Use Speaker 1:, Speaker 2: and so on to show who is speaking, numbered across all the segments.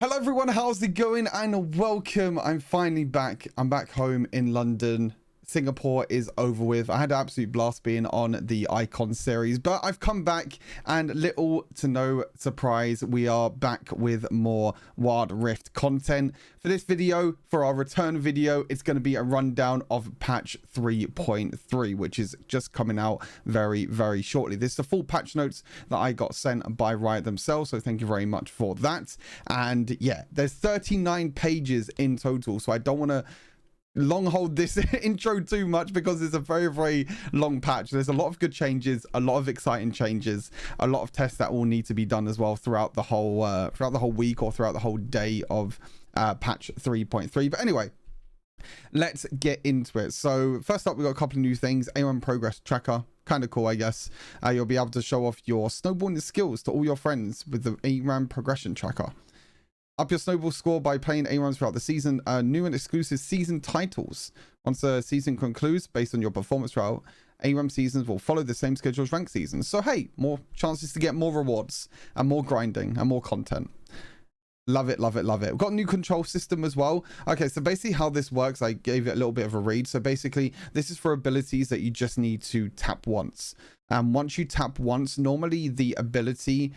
Speaker 1: Hello everyone, how's it going? And welcome. I'm finally back. I'm back home in London. Singapore is over with. I had an absolute blast being on the Icon series, but I've come back and little to no surprise, we are back with more Wild Rift content. For this video, for our return video, it's going to be a rundown of patch 3.3, which is just coming out very, very shortly. This is the full patch notes that I got sent by Riot themselves, so thank you very much for that. And yeah, there's 39 pages in total, so I don't want to long hold this intro too much because it's a very, very long patch. There's a lot of good changes, a lot of exciting changes, a lot of tests that will need to be done as well throughout the whole week or throughout the whole day of patch 3.3. But anyway, let's get into it. So first up, we got a couple of new things. ARAM progress tracker, kind of cool, I guess. You'll be able to show off your snowballing skills to all your friends with the ARAM progression tracker. Up your snowball score by playing ARAMs throughout the season. New and exclusive season titles. Once the season concludes, based on your performance throughout, ARAM seasons will follow the same schedule as ranked seasons. So hey, more chances to get more rewards and more grinding and more content. Love it, love it, love it. We've got a new control system as well. Okay, so basically how this works, I gave it a little bit of a read. So basically, this is for abilities that you just need to tap once. Once you tap once, normally the ability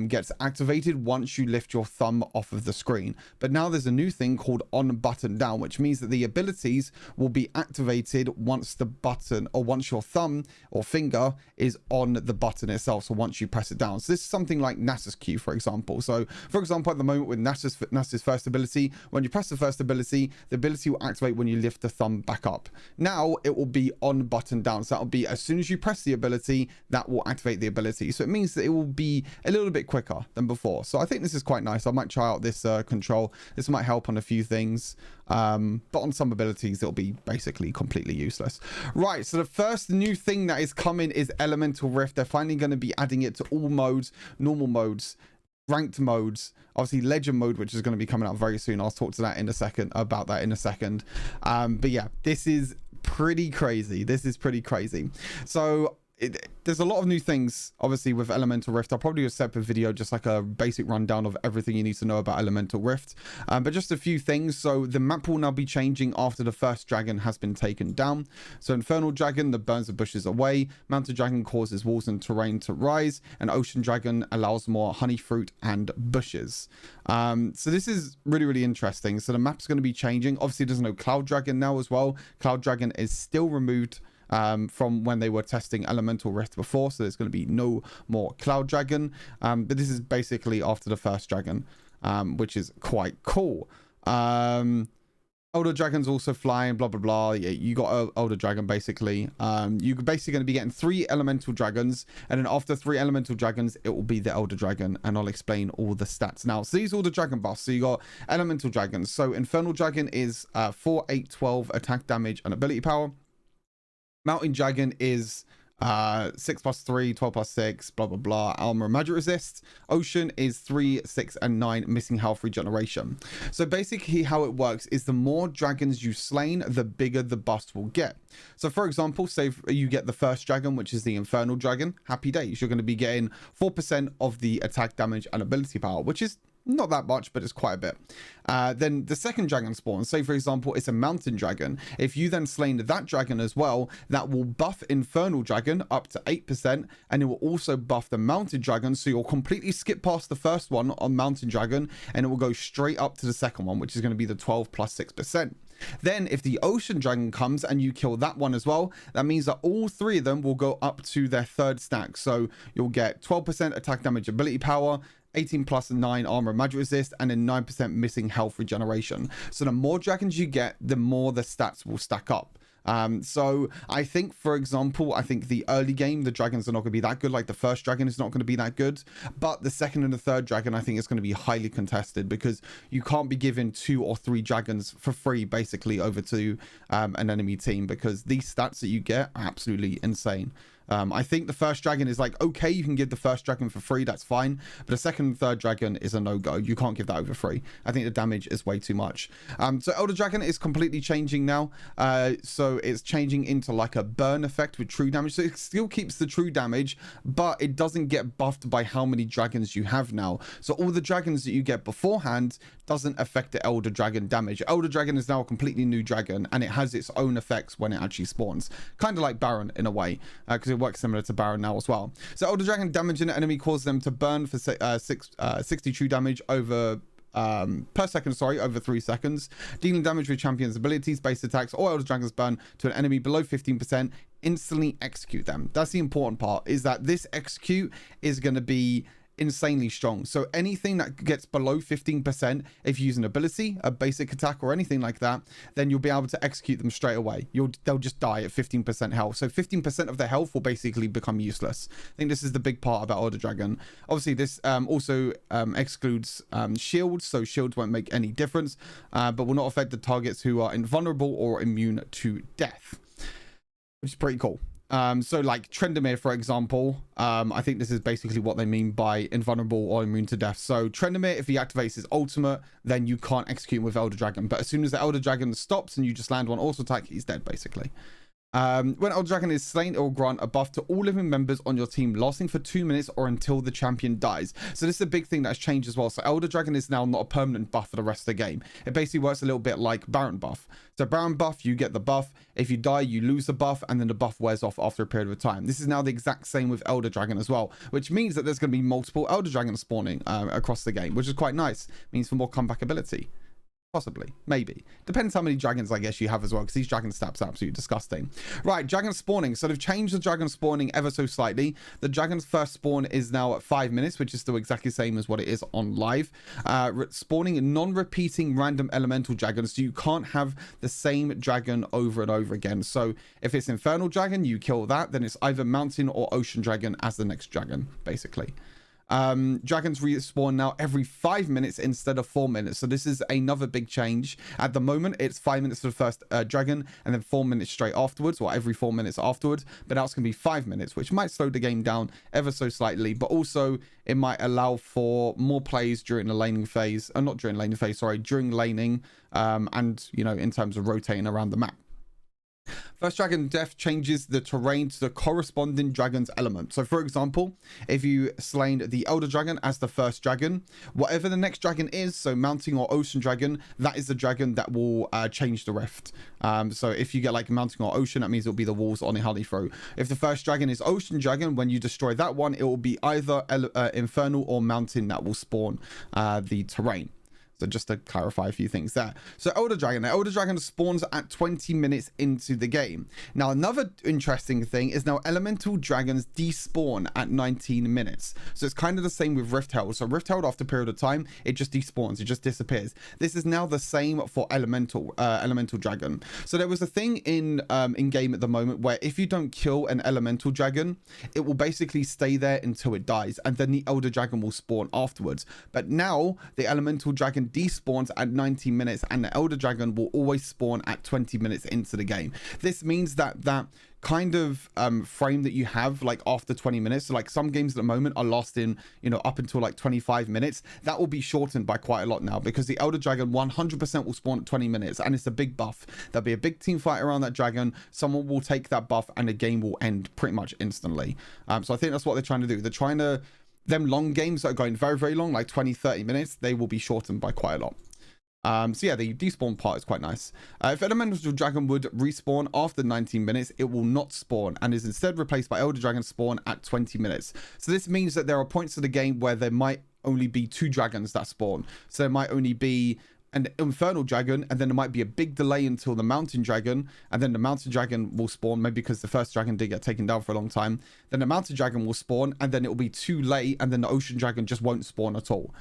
Speaker 1: gets activated once you lift your thumb off of the screen, but now there's a new thing called on button down, which means that the abilities will be activated once the button, or once your thumb or finger is on the button itself, so once you press it down. So this is something like Nasus Q, for example. So for example, at the moment with Nasus first ability, when you press the first ability, the ability will activate when you lift the thumb back up. Now it will be on button down, so that will be as soon as you press the ability, that will activate the ability. So it means that it will be a little bit quicker than before. So I think this is quite nice. I might try out this control. This might help on a few things, but on some abilities it'll be basically completely useless. Right, so the first new thing that is coming is Elemental Rift. They're finally going to be adding it to all modes, normal modes, ranked modes, obviously legend mode, which is going to be coming out very soon. I'll talk to that in a second, about that in a second. But yeah, this is pretty crazy. This is pretty crazy. So there's a lot of new things, obviously, with Elemental Rift. I'll probably do a separate video, just like a basic rundown of everything you need to know about Elemental Rift. But just a few things. So the map will now be changing after the first dragon has been taken down. So Infernal Dragon that burns the bushes away. Mountain Dragon causes walls and terrain to rise. And Ocean Dragon allows more honey fruit and bushes. So this is really, really interesting. So the map's going to be changing. Obviously, there's no Cloud Dragon now as well. Cloud Dragon is still removed from when they were testing Elemental Rift before, so there's going to be no more Cloud Dragon, but this is basically after the first dragon, which is quite cool. Older dragons also flying, blah blah blah. Yeah, you got a older dragon basically. You're basically going to be getting 3 elemental dragons, and then after 3 elemental dragons it will be the elder dragon, and I'll explain all the stats now. So these are all the dragon buffs. So you got elemental dragons. So Infernal Dragon is 4, 8, 12 attack damage and ability power. Mountain Dragon is 6+3, 12+6, blah blah blah, armor and magic resist. Ocean is 3, 6 and 9 missing health regeneration. So basically how it works is the more dragons you slain, the bigger the buffs will get. So for example, say you get the first dragon, which is the Infernal Dragon, happy days, you're going to be getting 4% of the attack damage and ability power, which is not that much, but it's quite a bit. Then the second dragon spawn, say for example it's a mountain dragon. If you then slain that dragon as well, that will buff Infernal Dragon up to 8%, and it will also buff the mountain dragon, so you'll completely skip past the first one on mountain dragon and it will go straight up to the second one, which is going to be the 12 plus 6%. Then if the ocean dragon comes and you kill that one as well, that means that all 3 of them will go up to their third stack. So you'll get 12% attack damage ability power, 18 plus 9 armor and magic resist, and then 9% missing health regeneration. So the more dragons you get, the more the stats will stack up. So I think, for example, I think the early game, the dragons are not going to be that good. Like the first dragon is not going to be that good, but the second and the third dragon, I think is going to be highly contested, because you can't be giving 2 or 3 dragons for free basically over to an enemy team, because these stats that you get are absolutely insane. I think the first dragon is like, okay, you can give the first dragon for free, that's fine, but the second and third dragon is a no-go. You can't give that over free. I think the damage is way too much. So Elder Dragon is completely changing now. So it's changing into like a burn effect with true damage. So it still keeps the true damage, but it doesn't get buffed by how many dragons you have now. So all the dragons that you get beforehand doesn't affect the Elder Dragon damage. Elder Dragon is now a completely new dragon, and it has its own effects when it actually spawns. Kind of like Baron in a way, because it works similar to Baron now as well. So Elder Dragon damaging an enemy causes them to burn for 60 true damage over per second, over 3 seconds, dealing damage with champions abilities, base attacks, or Elder Dragons burn to an enemy below 15%, instantly execute them. That's the important part, is that this execute is going to be insanely strong. So anything that gets below 15%, if you use an ability, a basic attack, or anything like that, then you'll be able to execute them straight away. They'll just die at 15% health. So 15% of their health will basically become useless. I think this is the big part about Elder Dragon. Obviously, this also excludes shields, so shields won't make any difference, but will not affect the targets who are invulnerable or immune to death, which is pretty cool. So like Tryndamere, for example, I think this is basically what they mean by invulnerable or immune to death. So Tryndamere, if he activates his ultimate, then you can't execute him with Elder Dragon. But as soon as the Elder Dragon stops and you just land one auto attack, he's dead basically. When Elder Dragon is slain, it will grant a buff to all living members on your team, lasting for 2 minutes or until the champion dies. So this is a big thing that's changed as well. So Elder Dragon is now not a permanent buff for the rest of the game. It basically works a little bit like Baron buff. So Baron buff, you get the buff. If you die, you lose the buff, and then the buff wears off after a period of time. This is now the exact same with Elder Dragon as well, which means that there's going to be multiple Elder Dragons spawning across the game, which is quite nice. Means for more comeback ability. Possibly, maybe. Depends how many dragons I guess you have as well, because these dragon stats are absolutely disgusting. Right, dragon spawning. So they've changed the dragon spawning ever so slightly. The dragon's first spawn is now at 5 minutes, which is still exactly the same as what it is on live. Spawning non-repeating random elemental dragons, so you can't have the same dragon over and over again. So if it's Infernal Dragon, you kill that, then it's either Mountain or Ocean Dragon as the next dragon, basically. Dragons respawn now every 5 minutes instead of 4 minutes. So this is another big change. At the moment, it's 5 minutes for the first dragon, and then 4 minutes straight afterwards, or every 4 minutes afterwards. But now it's going to be 5 minutes, which might slow the game down ever so slightly. But also, it might allow for more plays during the laning phase. Not during laning phase, sorry, during laning. And, you know, in terms of rotating around the map. First dragon death changes the terrain to the corresponding dragon's element. So for example, if you slain the Elder Dragon as the first dragon, whatever the next dragon is, so Mounting or Ocean Dragon, that is the dragon that will change the rift. So if you get like Mounting or Ocean, that means it'll be the walls on a Honey Throw. If the first dragon is Ocean Dragon, when you destroy that one, it will be either Infernal or Mountain that will spawn the terrain. So just to clarify a few things there. So Elder Dragon. The Elder Dragon spawns at 20 minutes into the game. Now, another interesting thing is now Elemental Dragons despawn at 19 minutes. So it's kind of the same with Rift Herald. So Rift Herald, after a period of time, it just despawns. It just disappears. This is now the same for Elemental Dragon. So there was a thing in game at the moment where if you don't kill an Elemental Dragon, it will basically stay there until it dies. And then the Elder Dragon will spawn afterwards. But now, the Elemental Dragon despawns at 90 minutes, and the Elder Dragon will always spawn at 20 minutes into the game. This means that kind of frame that you have like after 20 minutes, so like some games at the moment are lasting, you know, up until like 25 minutes, that will be shortened by quite a lot now, because the Elder Dragon 100% will spawn at 20 minutes, and it's a big buff. There'll be a big team fight around that dragon, someone will take that buff, and the game will end pretty much instantly. So I think that's what they're trying to do. They're trying to, them long games that are going very, very long, like 20-30 minutes, they will be shortened by quite a lot. So yeah, the despawn part is quite nice. If Elemental Dragon would respawn after 19 minutes, it will not spawn, and is instead replaced by Elder Dragon spawn at 20 minutes. So this means that there are points of the game where there might only be 2 dragons that spawn. So there might only be an Infernal Dragon, and then there might be a big delay until the Mountain Dragon, and then the Mountain Dragon will spawn, maybe because the first dragon did get taken down for a long time. Then the Mountain Dragon will spawn, and then it will be too late, and then the Ocean Dragon just won't spawn at all.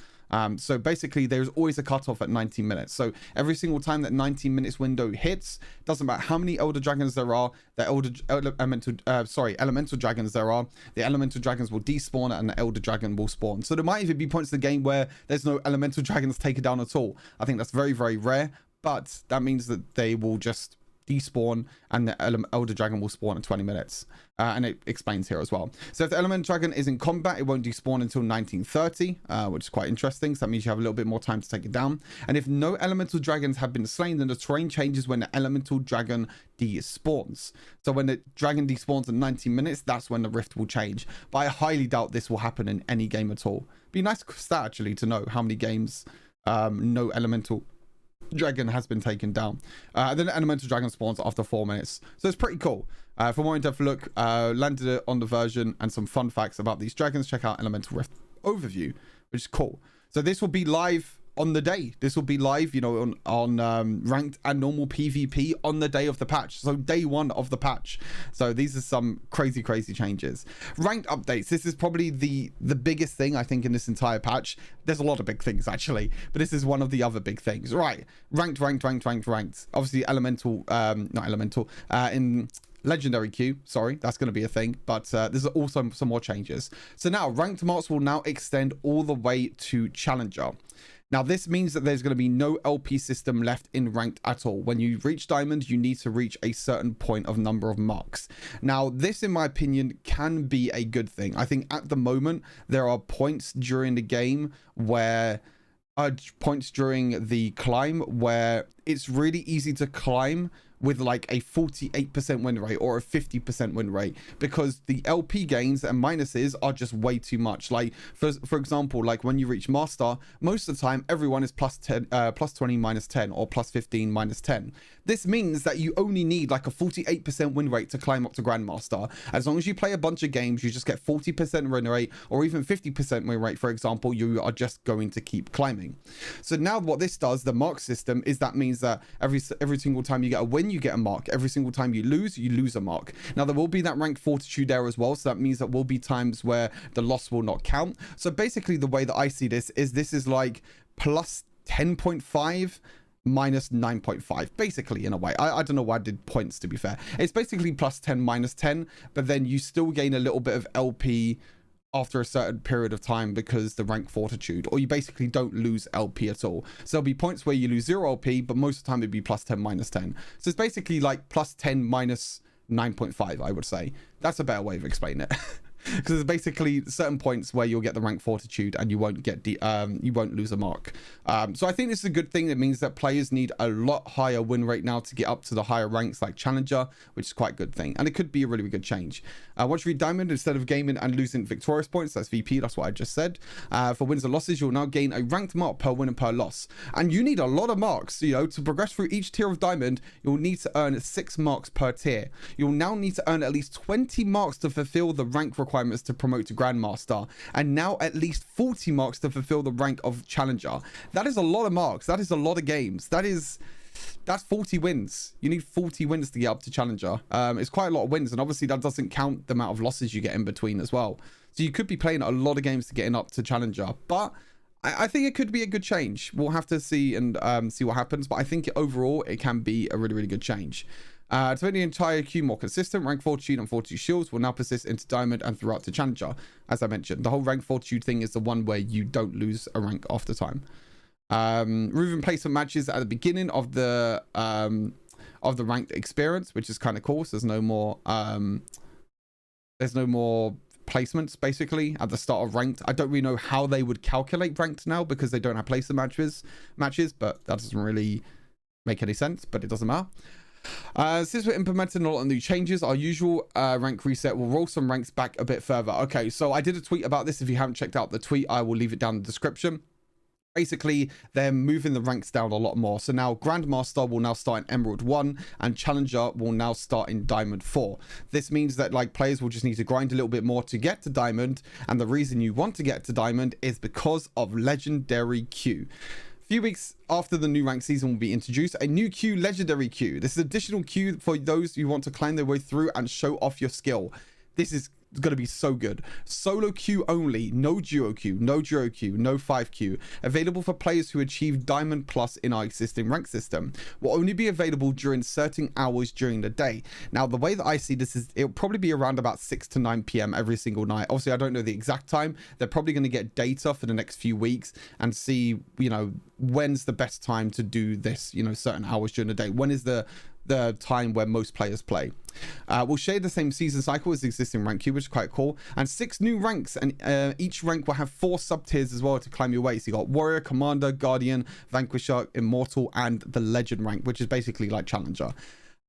Speaker 1: So basically, there's always a cutoff at 19 minutes. So every single time that 19 minutes window hits, doesn't matter how many Elder Dragons there are, the Elemental Dragons there are, the Elemental Dragons will despawn and the Elder Dragon will spawn. So there might even be points in the game where there's no Elemental Dragons taken down at all. I think that's very, very rare, but that means that they will just despawn, and the Elder Dragon will spawn in 20 minutes. And it explains here as well. So if the Element Dragon is in combat, it won't despawn until 1930, which is quite interesting. So that means you have a little bit more time to take it down. And if no Elemental Dragons have been slain, then the terrain changes when the Elemental Dragon despawns. So when the dragon despawns in 19 minutes, that's when the rift will change. But I highly doubt this will happen in any game at all. Be a nice stat actually to know how many games no Elemental Dragon has been taken down. And then the Elemental Dragon spawns after 4 minutes. So it's pretty cool. For more in-depth look, landed it on the version and some fun facts about these dragons, check out Elemental Rift overview, which is cool. So this will be live on the day. This will be live, you know, on ranked and normal PvP on the day of the patch. So day 1 of the patch. So these are some crazy changes. Ranked updates. This is probably the biggest thing I think in this entire patch. There's a lot of big things actually, but this is one of the other big things. Right. Ranked. Obviously elemental, not elemental, in legendary queue, sorry, that's going to be a thing, but there's also some more changes. So now ranked marks will now extend all the way to challenger. Now this means that there's going to be no LP system left in ranked at all. When you reach diamond, you need to reach a certain point of number of marks. Now this, in my opinion, can be a good thing. I think at the moment there are points during the game where points during the climb where it's really easy to climb with like a 48% win rate or a 50% win rate, because the LP gains and minuses are just way too much. Like for example, like when you reach master, most of the time everyone is plus 10, plus 20 minus 10 or plus 15 minus 10. This means that you only need like a 48% win rate to climb up to grandmaster. As long as you play a bunch of games, you just get 40% win rate or even 50% win rate, for example, you are just going to keep climbing. So now what this does, the mark system, is that means that every single time you get a win, you get a mark. Every single time you lose a mark. Now there will be that rank fortitude there as well, so that means that will be times where the loss will not count. So basically the way that I see this is like plus 10.5 minus 9.5, basically, in a way. I don't know why I did points, to be fair. It's basically plus 10 minus 10, but then you still gain a little bit of LP after a certain period of time because the rank fortitude, or you basically don't lose LP at all. So there'll be points where you lose 0 LP, but most of the time it'd be plus 10 minus 10. So it's basically like plus 10 minus 9.5, I would say. That's a better way of explaining it. Because there's basically certain points where you'll get the rank fortitude and you won't get you won't lose a mark. So I think this is a good thing. It means that players need a lot higher win rate now to get up to the higher ranks like challenger, which is quite a good thing, and it could be a really good change. Once you reach diamond, instead of gaming and losing victorious points, that's VP, that's what I just said, for wins and losses, you'll now gain a ranked mark per win and per loss, and you need a lot of marks. You know, to progress through each tier of diamond, you'll need to earn 6 marks per tier. You'll now need to earn at least 20 marks to fulfill the rank requirements to promote to grandmaster, and now at least 40 marks to fulfill the rank of challenger. That is a lot of marks. That is a lot of games. That's 40 wins. You need 40 wins to get up to challenger. It's quite a lot of wins, and obviously that doesn't count the amount of losses you get in between as well. So you could be playing a lot of games to getting up to challenger, but I think it could be a good change. We'll have to see and see what happens, but I think overall it can be a really good change. To make the entire queue more consistent, rank fortitude and fortitude shields will now persist into diamond and throughout to challenger. As I mentioned, the whole rank fortitude thing is the one where you don't lose a rank after time. Riven placement matches at the beginning of the ranked experience, which is kind of cool. So there's no more placements basically at the start of ranked. I don't really know how they would calculate ranked now because they don't have placement matches, but that doesn't really make any sense, but it doesn't matter. Since we're implementing a lot of new changes, our usual rank reset will roll some ranks back a bit further. Okay, so I did a tweet about this. If you haven't checked out the tweet, I will leave it down in the description. Basically, they're moving the ranks down a lot more. So now Grandmaster will now start in Emerald 1 and Challenger will now start in Diamond 4. This means that like players will just need to grind a little bit more to get to Diamond, and the reason you want to get to Diamond is because of Legendary Q. Few weeks after the new rank season will be introduced, a new queue, legendary queue. This is additional queue for those who want to climb their way through and show off your skill. This is going to be so good. Solo queue only, no duo queue, no 5 queue. Available for players who achieve Diamond Plus in our existing rank system. Will only be available during certain hours during the day. Now, the way that I see this is it'll probably be around about 6 to 9 p.m. every single night. Obviously, I don't know the exact time. They're probably going to get data for the next few weeks and see, you know, when's the best time to do this, you know, certain hours during the day. When is the the time where most players play. We'll share the same season cycle as the existing rank queue, which is quite cool, and 6 new ranks, and each rank will have 4 sub tiers as well to climb your way. So you got Warrior, Commander, Guardian, Vanquisher, Immortal, and the Legend rank, which is basically like Challenger.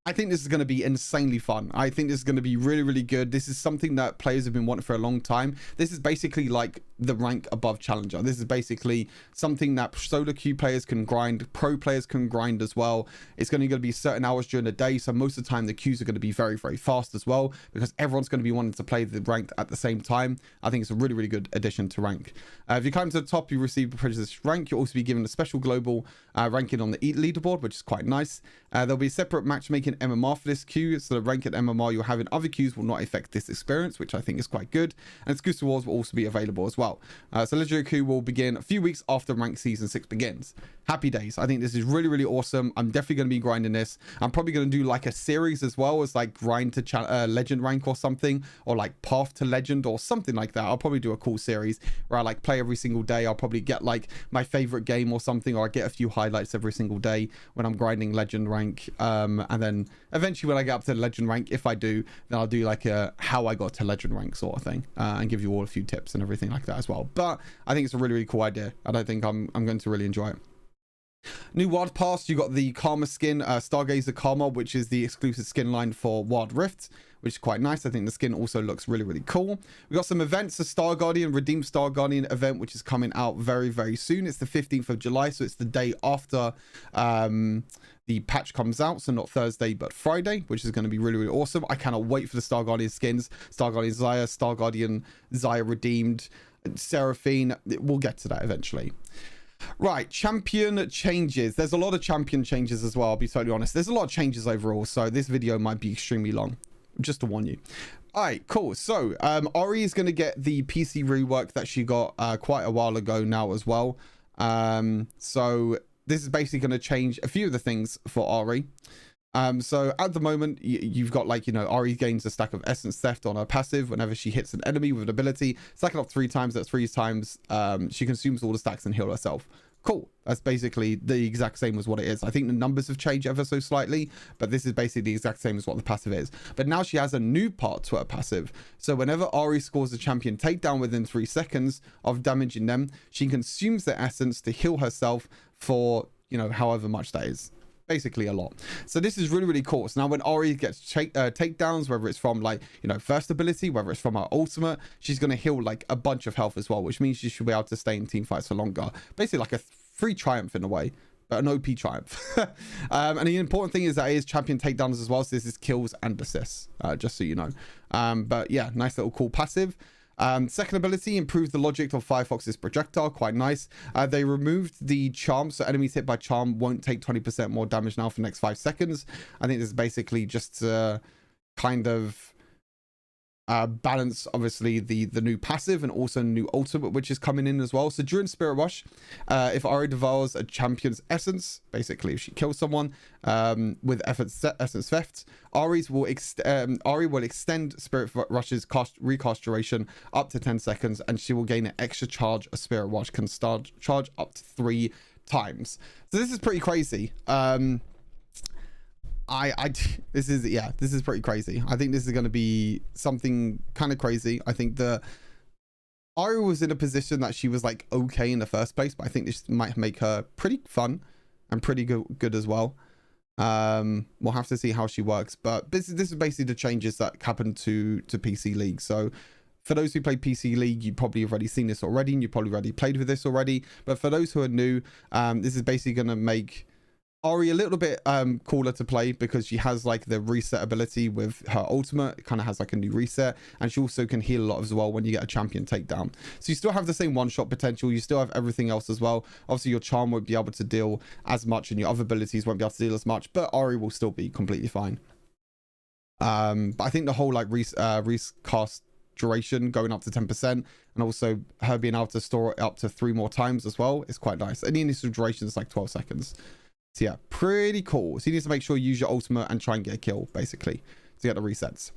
Speaker 1: I think this is going to be insanely fun. I think this is going to be really, really good. This is something that players have been wanting for a long time. This is basically like the rank above Challenger. This is basically something that solo queue players can grind, pro players can grind as well. It's going to be certain hours during the day, so most of the time the queues are going to be very, very fast as well, because everyone's going to be wanting to play the ranked at the same time. I think it's a really, really good addition to rank. If you climb to the top, you receive the privileged rank. You'll also be given a special global ranking on the leaderboard, which is quite nice. There'll be separate matchmaking MMR for this queue, so the rank at MMR you'll have in other queues will not affect this experience, which I think is quite good. And exclusive wars will also be available as well. So legendary queue will begin a few weeks after rank season 6 begins. Happy days. I think this is really, really awesome. I'm definitely going to be grinding this. I'm probably going to do like a series as well as like grind to legend rank or something, or like path to legend or something like that. I'll probably do a cool series where I like play every single day. I'll probably get like my favorite game or something, or I get a few highlights every single day when I'm grinding legend rank. And then eventually when I get up to legend rank, if I do, then I'll do like a how I got to legend rank sort of thing, and give you all a few tips and everything like that as well. But I think it's a really, really cool idea. I don't think I'm going to really enjoy it. New Wild Pass, you got the Karma skin, Stargazer Karma, which is the exclusive skin line for Wild Rift, which is quite nice. I think the skin also looks really, really cool. We got some events, the Star Guardian, Redeemed Star Guardian event, which is coming out very, very soon. It's the 15th of July, so it's the day after the patch comes out, so not Thursday but Friday, which is going to be really, really awesome. I cannot wait for the Star Guardian skins. Star Guardian Xayah, Star Guardian Xayah Redeemed, Seraphine. We'll get to that eventually. Right, champion changes. There's a lot of champion changes as well, I'll be totally honest. There's a lot of changes overall, so this video might be extremely long, just to warn you. All right, cool. So Ahri is going to get the PC rework that she got quite a while ago now as well. So this is basically going to change a few of the things for Ahri. So at the moment, you've got like, you know, Ahri gains a stack of essence theft on her passive whenever she hits an enemy with an ability. Stack it up 3 times. That's 3 times. She consumes all the stacks and heal herself. Cool. That's basically the exact same as what it is. I think the numbers have changed ever so slightly, but this is basically the exact same as what the passive is. But now she has a new part to her passive. So whenever Ahri scores a champion takedown within 3 seconds of damaging them, she consumes the essence to heal herself for, you know, however much that is. Basically a lot. So this is really, really cool. So now when Ahri gets takedowns, whether it's from like, you know, first ability, whether it's from her ultimate, she's going to heal like a bunch of health as well, which means she should be able to stay in team fights for longer. Basically like a free triumph in a way, but an OP triumph. And the important thing is that it is champion takedowns as well. So this is kills and assists, just so you know. But yeah, nice little cool passive. Second ability, improves the logic of Firefox's projectile. Quite nice. They removed the charm, so enemies hit by charm won't take 20% more damage now for the next 5 seconds. I think this is basically just to kind of balance, obviously, the new passive and also new ultimate, which is coming in as well. So during Spirit Rush, if Ahri devours a champion's essence, basically if she kills someone with essence theft, Ahri will extend Spirit Rush's recast duration up to 10 seconds, and she will gain an extra charge. A Spirit Rush can charge up to 3 times. So this is pretty crazy. This is pretty crazy. I think this is going to be something kind of crazy. I think Ahri was in a position that she was like okay in the first place, but I think this might make her pretty fun and pretty good as well. We'll have to see how she works, but this is basically the changes that happened to PC League. So for those who play PC League, you probably have already seen this already, and you probably already played with this already. But for those who are new, this is basically going to make Ahri a little bit cooler to play, because she has like the reset ability with her ultimate. It kind of has like a new reset, and she also can heal a lot as well when you get a champion takedown. So you still have the same one-shot potential. You still have everything else as well. Obviously your charm won't be able to deal as much, and your other abilities won't be able to deal as much, but Ahri will still be completely fine. But I think the whole like recast duration going up to 10%, and also her being able to store it up to 3 more times as well is quite nice. And the initial duration is like 12 seconds. So yeah, pretty cool. So you need to make sure you use your ultimate and try and get a kill, basically, to get the resets.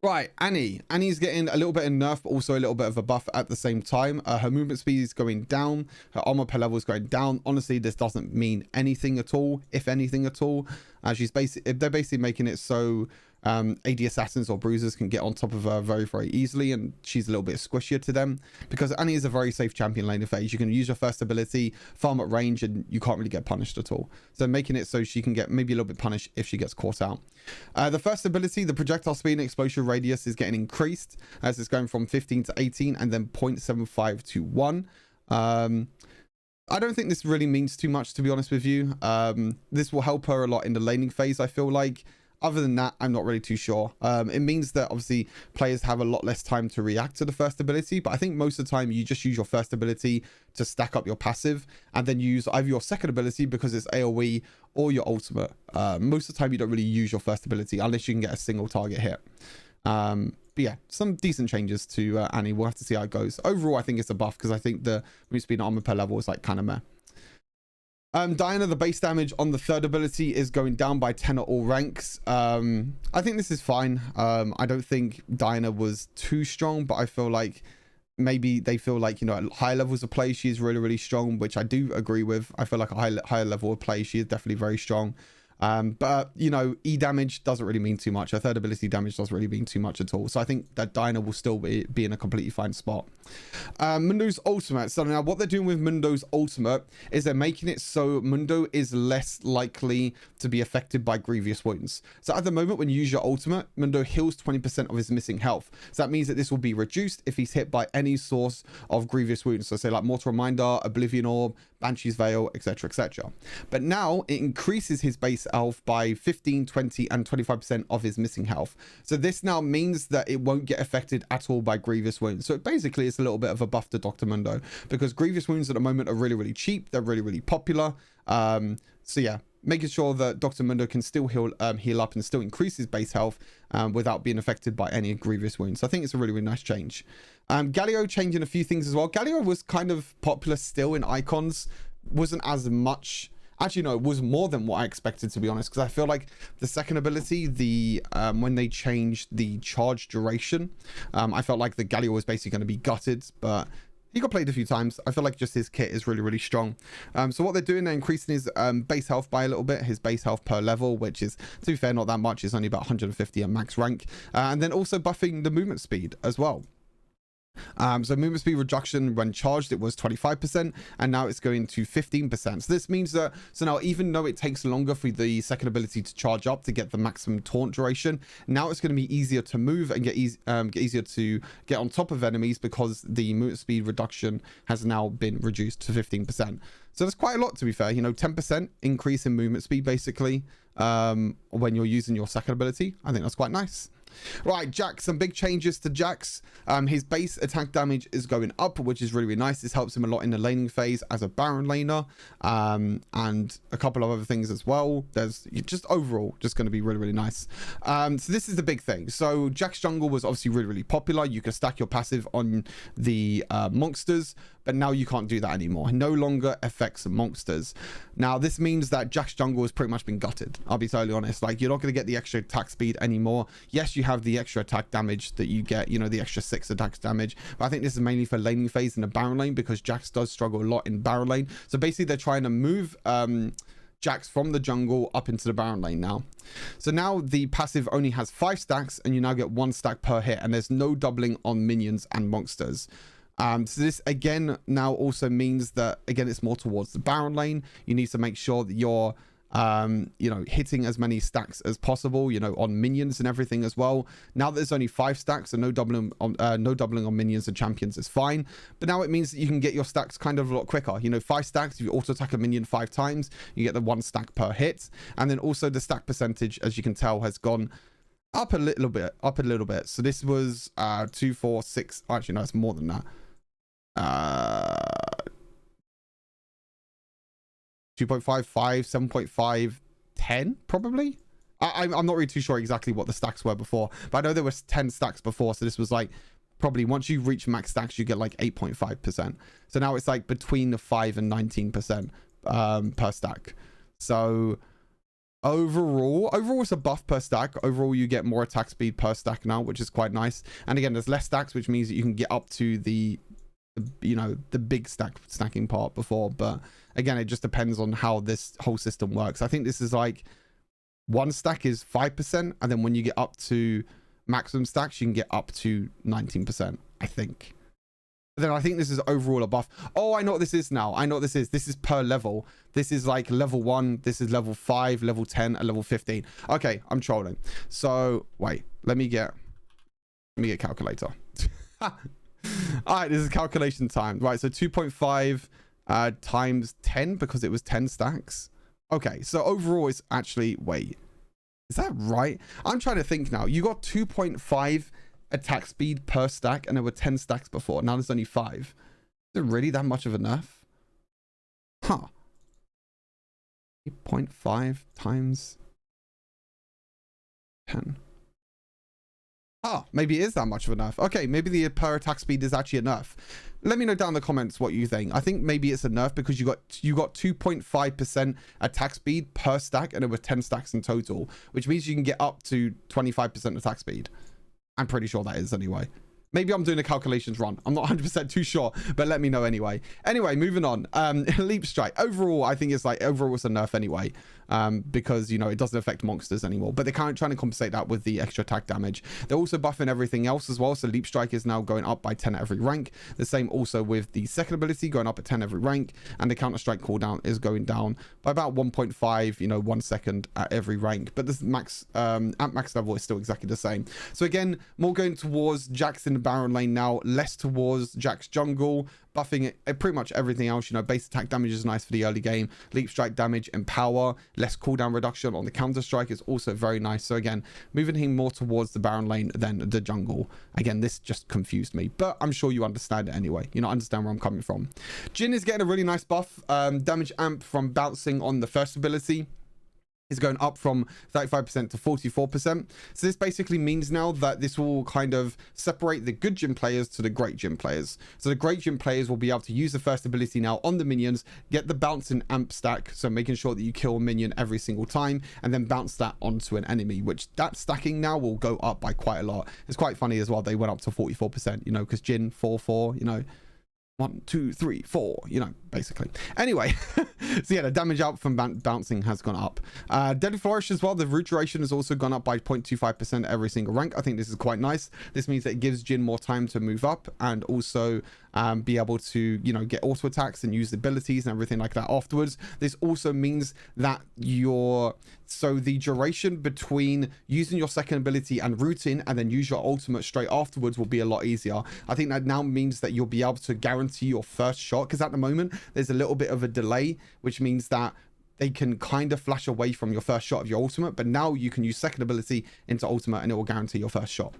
Speaker 1: Right, Annie. Annie's getting a little bit of nerf, but also a little bit of a buff at the same time. Her movement speed is going down. Her armor per level is going down. Honestly, this doesn't mean anything at all, if anything at all. They're basically making it so AD assassins or bruisers can get on top of her very, very easily, and she's a little bit squishier to them because Annie is a very safe champion laner phase. You can use your first ability, farm at range, and you can't really get punished at all. So making it so she can get maybe a little bit punished if she gets caught out. The first ability, the projectile speed and explosion radius, is getting increased as it's going from 15 to 18 and then 0.75 to 1. I don't think this really means too much, to be honest with you. This will help her a lot in the laning phase, I feel like. Other than that, I'm not really too sure. It means that obviously players have a lot less time to react to the first ability, but I think most of the time you just use your first ability to stack up your passive and then use either your second ability because it's AoE or your ultimate. Most of the time you don't really use your first ability unless you can get a single target hit. But yeah, some decent changes to Annie. We'll have to see how it goes. Overall, I think it's a buff because I think the movement speed and armor per level is like kind of meh. Diana, the base damage on the third ability is going down by 10 at all ranks. I think this is fine. I don't think Diana was too strong, but I feel like maybe they feel like, you know, at higher levels of play, she is really, really strong, which I do agree with. I feel like a higher level of play, she is definitely very strong. But you know, E damage doesn't really mean too much. Her third ability damage doesn't really mean too much at all. So I think that Diana will still be in a completely fine spot. Mundo's ultimate. So now what they're doing with Mundo's ultimate is they're making it so Mundo is less likely to be affected by grievous wounds. So at the moment, when you use your ultimate, Mundo heals 20% of his missing health. So that means that this will be reduced if he's hit by any source of grievous wounds. So say like Mortal Reminder, Oblivion Orb, Banshee's Veil, etc, etc. But now it increases his base health by 15, 20 and 25% of his missing health. So this now means that it won't get affected at all by grievous wounds. So basically it's a little bit of a buff to Dr. Mundo because grievous wounds at the moment are really, really cheap. They're really, really popular. So yeah, making sure that Dr. Mundo can still heal up and still increase his base health without being affected by any grievous wounds. So I think it's a really, really nice change. Galio changing a few things as well. Galio was kind of popular still in icons. Wasn't as much. Actually, no, it was more than what I expected, to be honest, because I feel like the second ability, when they changed the charge duration, I felt like the Galio was basically going to be gutted, but he got played a few times. I feel like just his kit is really, really strong. So what they're doing, they're increasing his base health by a little bit, his base health per level, which is, to be fair, not that much. It's only about 150 at max rank. And then also buffing the movement speed as well. So movement speed reduction when charged, it was 25%, and now it's going to 15%. So this means that, so now even though it takes longer for the second ability to charge up to get the maximum taunt duration, now it's going to be easier to move and get easier to get on top of enemies because the movement speed reduction has now been reduced to 15%. So that's quite a lot, to be fair. You know, 10% increase in movement speed basically when you're using your second ability. I think that's quite nice. Right, Jax, some big changes to Jax. His base attack damage is going up, which is really, really nice. This helps him a lot in the laning phase as a Baron laner, and a couple of other things as well. There's just overall just going to be really, really nice. So this is the big thing. So Jax jungle was obviously really, really popular. You could stack your passive on the monsters, but now you can't do that anymore. It no longer affects monsters. Now this means that Jax jungle has pretty much been gutted. I'll be totally honest. Like, you're not going to get the extra attack speed anymore. Yes, you have the extra attack damage that you get, you know, the extra 6 attacks damage, but I think this is mainly for laning phase in the Baron lane because Jax does struggle a lot in Baron lane. So basically they're trying to move Jax from the jungle up into the Baron lane now. So now the passive only has 5 stacks and you now get 1 stack per hit, and there's no doubling on minions and monsters. So this again now also means that, again, it's more towards the Baron lane. You need to make sure that you're you know, hitting as many stacks as possible, you know, on minions and everything as well. Now that there's only 5 stacks, so no doubling on minions and champions is fine. But now it means that you can get your stacks kind of a lot quicker. You know, 5 stacks, if you auto attack a minion 5 times, you get the 1 stack per hit. And then also the stack percentage, as you can tell, has gone up a little bit. So this was 2, 4, 6. Actually, no, it's more than that. 2.5, 5, 7.5, 10 probably. I'm not really too sure exactly what the stacks were before, but I know there was 10 stacks before, so this was like probably once you reach max stacks you get like 8.5%. So now it's like between the 5 and 19% per stack. So overall it's a buff per stack. Overall, you get more attack speed per stack now, which is quite nice. And again, there's less stacks, which means that you can get up to the big stacking part before. But again, it just depends on how this whole system works. I think this is like one stack is 5%, and then when you get up to maximum stacks, you can get up to 19%, I think. But then I think this is overall a buff. Oh, I know what this is now. I know what this is. This is per level. This is like level 1. This is level 5, level 10, and level 15. Okay, I'm trolling. So wait, let me get calculator. All right, this is calculation time. Right, so 2.5 times 10 because it was 10 stacks. Okay, so overall it's actually, wait, is that right? I'm trying to think now. You got 2.5 attack speed per stack, and there were 10 stacks before. Now there's only 5. Is it really that much of a nerf? Huh. 8.5 times 10. Ah, maybe it is that much of a nerf. Okay, maybe the per attack speed is actually a nerf. Let me know down in the comments what you think. I think maybe it's a nerf because you got 2.5% attack speed per stack, and there were 10 stacks in total, which means you can get up to 25% attack speed. I'm pretty sure that is anyway. Maybe I'm doing the calculations wrong. I'm not 100% too sure, but let me know anyway. Anyway, moving on. Leap Strike. Overall, I think it's like, overall it's a nerf anyway, because, you know, it doesn't affect monsters anymore. But they're kind of trying to compensate that with the extra attack damage. They're also buffing everything else as well. So Leap Strike is now going up by 10 at every rank. The same also with the second ability going up at 10 every rank. And the Counter Strike cooldown is going down by about 1.5, you know, 1 second at every rank. But this max, at max level is still exactly the same. So again, more going towards Jax in the Baron lane now, less towards Jax jungle, buffing it, pretty much everything else. You know, base attack damage is nice for the early game. Leap Strike damage and power, less cooldown reduction on the Counter Strike is also very nice. So again, moving him more towards the Baron lane than the jungle. Again, this just confused me, but I'm sure you understand it anyway. You know, understand where I'm coming from. Jhin is getting a really nice buff. Damage amp from bouncing on the first ability is going up from 35% to 44%. So this basically means now that this will kind of separate the good Jhin players to the great Jhin players. So the great Jhin players will be able to use the first ability now on the minions, get the bouncing amp stack, so making sure that you kill a minion every single time, and then bounce that onto an enemy, which that stacking now will go up by quite a lot. It's quite funny as well, they went up to 44%, you know, because Jhin 4-4, you know, 1, 2, 3, 4, you know, basically. Anyway, so yeah, the damage out from bouncing has gone up. Deadly Flourish as well, the root duration has also gone up by 0.25% every single rank. I think this is quite nice. This means that it gives Jhin more time to move up and also be able to, you know, get auto attacks and use abilities and everything like that afterwards. This also means that so the duration between using your second ability and rooting and then use your ultimate straight afterwards will be a lot easier. I think that now means that you'll be able to guarantee your first shot, because at the moment there's a little bit of a delay, which means that they can kind of flash away from your first shot of your ultimate, but now you can use second ability into ultimate and it will guarantee your first shot,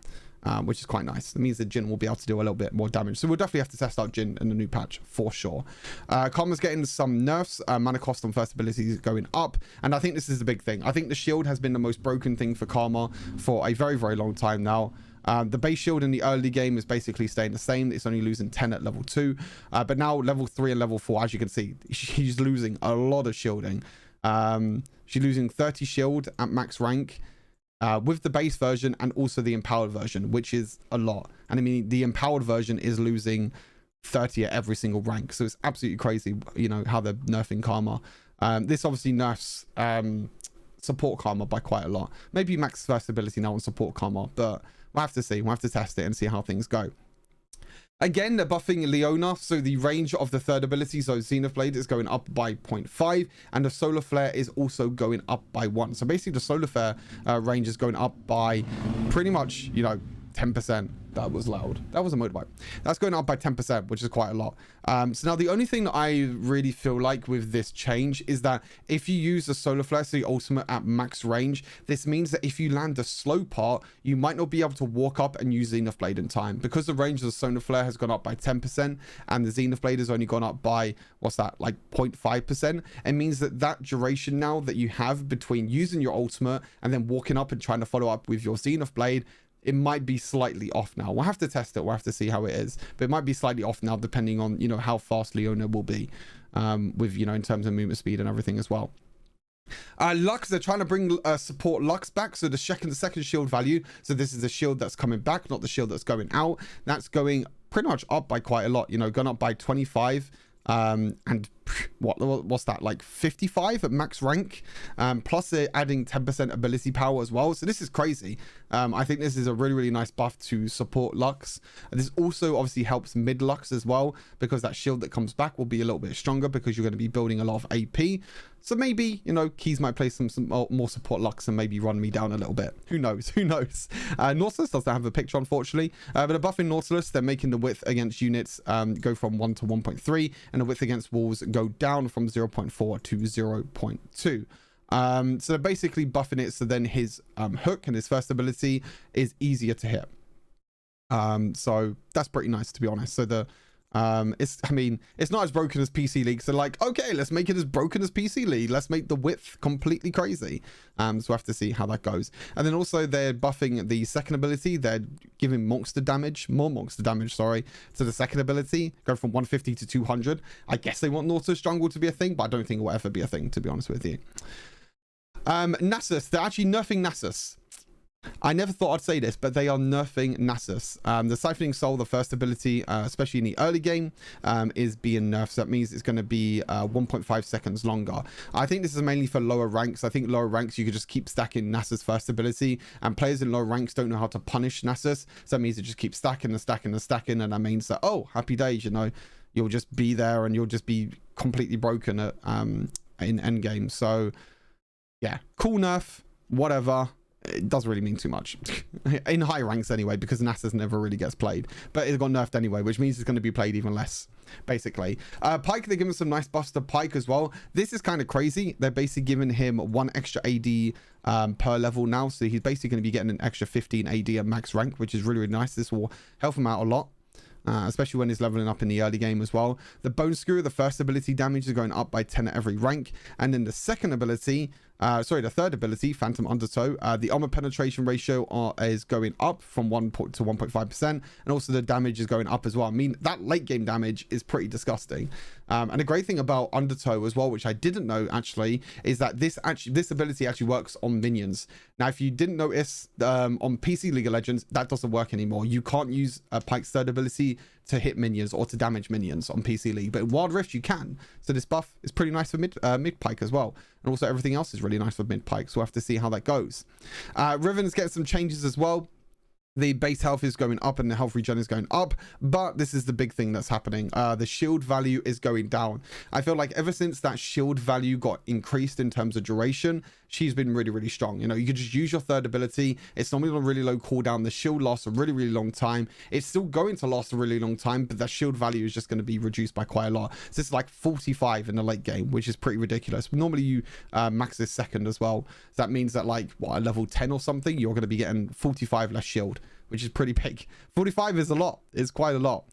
Speaker 1: which is quite nice. It means that Jhin will be able to do a little bit more damage. So we'll definitely have to test out Jhin in the new patch for sure. Karma's getting some nerfs. Mana cost on first ability is going up, and I think this is the big thing. I think the shield has been the most broken thing for Karma for a very, very long time now. The base shield in the early game is basically staying the same. It's only losing 10 at level 2. But now level 3 and level 4, as you can see, she's losing a lot of shielding. She's losing 30 shield at max rank with the base version and also the empowered version, which is a lot. And I mean, the empowered version is losing 30 at every single rank. So it's absolutely crazy, you know, how they're nerfing Karma. This obviously nerfs support Karma by quite a lot. Maybe max first ability now on support Karma, but we'll have to see. We'll have to test it and see how things go. Again, they're buffing Leona, so the range of the third ability, so Zenith Blade, is going up by 0.5, and the Solar Flare is also going up by 1. So basically, the Solar Flare range is going up by pretty much, you know, 10%. That was loud. That was a motorbike. That's going up by 10%, which is quite a lot. So now the only thing that I really feel like with this change is that if you use the Solar Flare, so the ultimate at max range, this means that if you land the slow part, you might not be able to walk up and use Zenith Blade in time. Because the range of the Solar Flare has gone up by 10% and the Zenith Blade has only gone up by, what's that, like 0.5%. It means that that duration now that you have between using your ultimate and then walking up and trying to follow up with your Zenith Blade, it might be slightly off now. We'll have to test it. We'll have to see how it is. But it might be slightly off now, depending on, you know, how fast Leona will be with, you know, in terms of movement speed and everything as well. Lux, they're trying to bring support Lux back. So the second shield value. So this is the shield that's coming back, not the shield that's going out. That's going pretty much up by quite a lot, you know, gone up by 25. And what's that, like 55 at max rank, plus they're adding 10% ability power as well, so this is crazy. I think this is a really nice buff to support Lux. This also obviously helps mid Lux as well, because that shield that comes back will be a little bit stronger because you're going to be building a lot of AP. So maybe, you know, Keys might play some more support Lux and maybe run me down a little bit. Who knows? Who knows? Nautilus doesn't have a picture, unfortunately. But a buff in Nautilus, they're making the width against units go from 1 to 1.3, and the width against walls go down from 0.4 to 0.2. So they're basically buffing it so then his hook and his first ability is easier to hit. So that's pretty nice, to be honest. So the I mean, it's not as broken as PC League, so like, okay, let's make it as broken as PC League. Let's make the width completely crazy. So we'll have to see how that goes. And then also they're buffing the second ability. They're giving more monster damage, sorry, to the second ability, go from 150 to 200. I guess they want Nautilus jungle to be a thing, but I don't think it will ever be a thing, to be honest with you. Nasus, they're actually nerfing Nasus. I never thought I'd say this, but they are nerfing Nasus. The Siphoning Soul, the first ability, especially in the early game, is being nerfed. So that means it's going to be 1.5 seconds longer. I think this is mainly for lower ranks. I think lower ranks, you could just keep stacking Nasus' first ability, and players in lower ranks don't know how to punish Nasus. So that means it just keeps stacking and stacking and stacking, and that means that, oh, happy days, you know, you'll just be there and you'll just be completely broken at, in endgame. So, yeah, cool nerf, whatever. It doesn't really mean too much in high ranks anyway, because Nasus never really gets played, but it got nerfed anyway, which means it's going to be played even less, basically. Pyke, they're giving some nice buffs to Pyke as well. This is kind of crazy. They're basically giving him 1 extra AD per level now, so he's basically going to be getting an extra 15 AD at max rank, which is really nice. This will help him out a lot. Especially when he's leveling up in the early game as well. The Bone Screw, the first ability damage is going up by 10 at every rank. And then the second ability, the third ability, Phantom Undertow, the armor penetration ratio is going up from 1 to 1.5%. And also the damage is going up as well. I mean, that late game damage is pretty disgusting. And the great thing about Undertow as well, which I didn't know actually, is that this ability actually works on minions. Now, if you didn't notice, on PC League of Legends, that doesn't work anymore. You can't use Pyke's third ability to hit minions or to damage minions on PC League, but in Wild Rift you can. So this buff is pretty nice for mid Pyke as well, and also everything else is really nice for mid Pyke, so we'll have to see how that goes. Riven's getting some changes as well. The base health is going up and the health regen is going up, but this is the big thing that's happening. The shield value is going down. I feel like ever since that shield value got increased in terms of duration, she's been really strong. You know, you could just use your third ability. It's normally on a really low cooldown. The shield lasts a really long time. It's still going to last a really long time, but that shield value is just going to be reduced by quite a lot. So it's like 45 in the late game, which is pretty ridiculous. Normally you max this second as well. So that means that like, what, a level 10 or something, you're going to be getting 45 less shield, which is pretty big. 45 is a lot. It's quite a lot.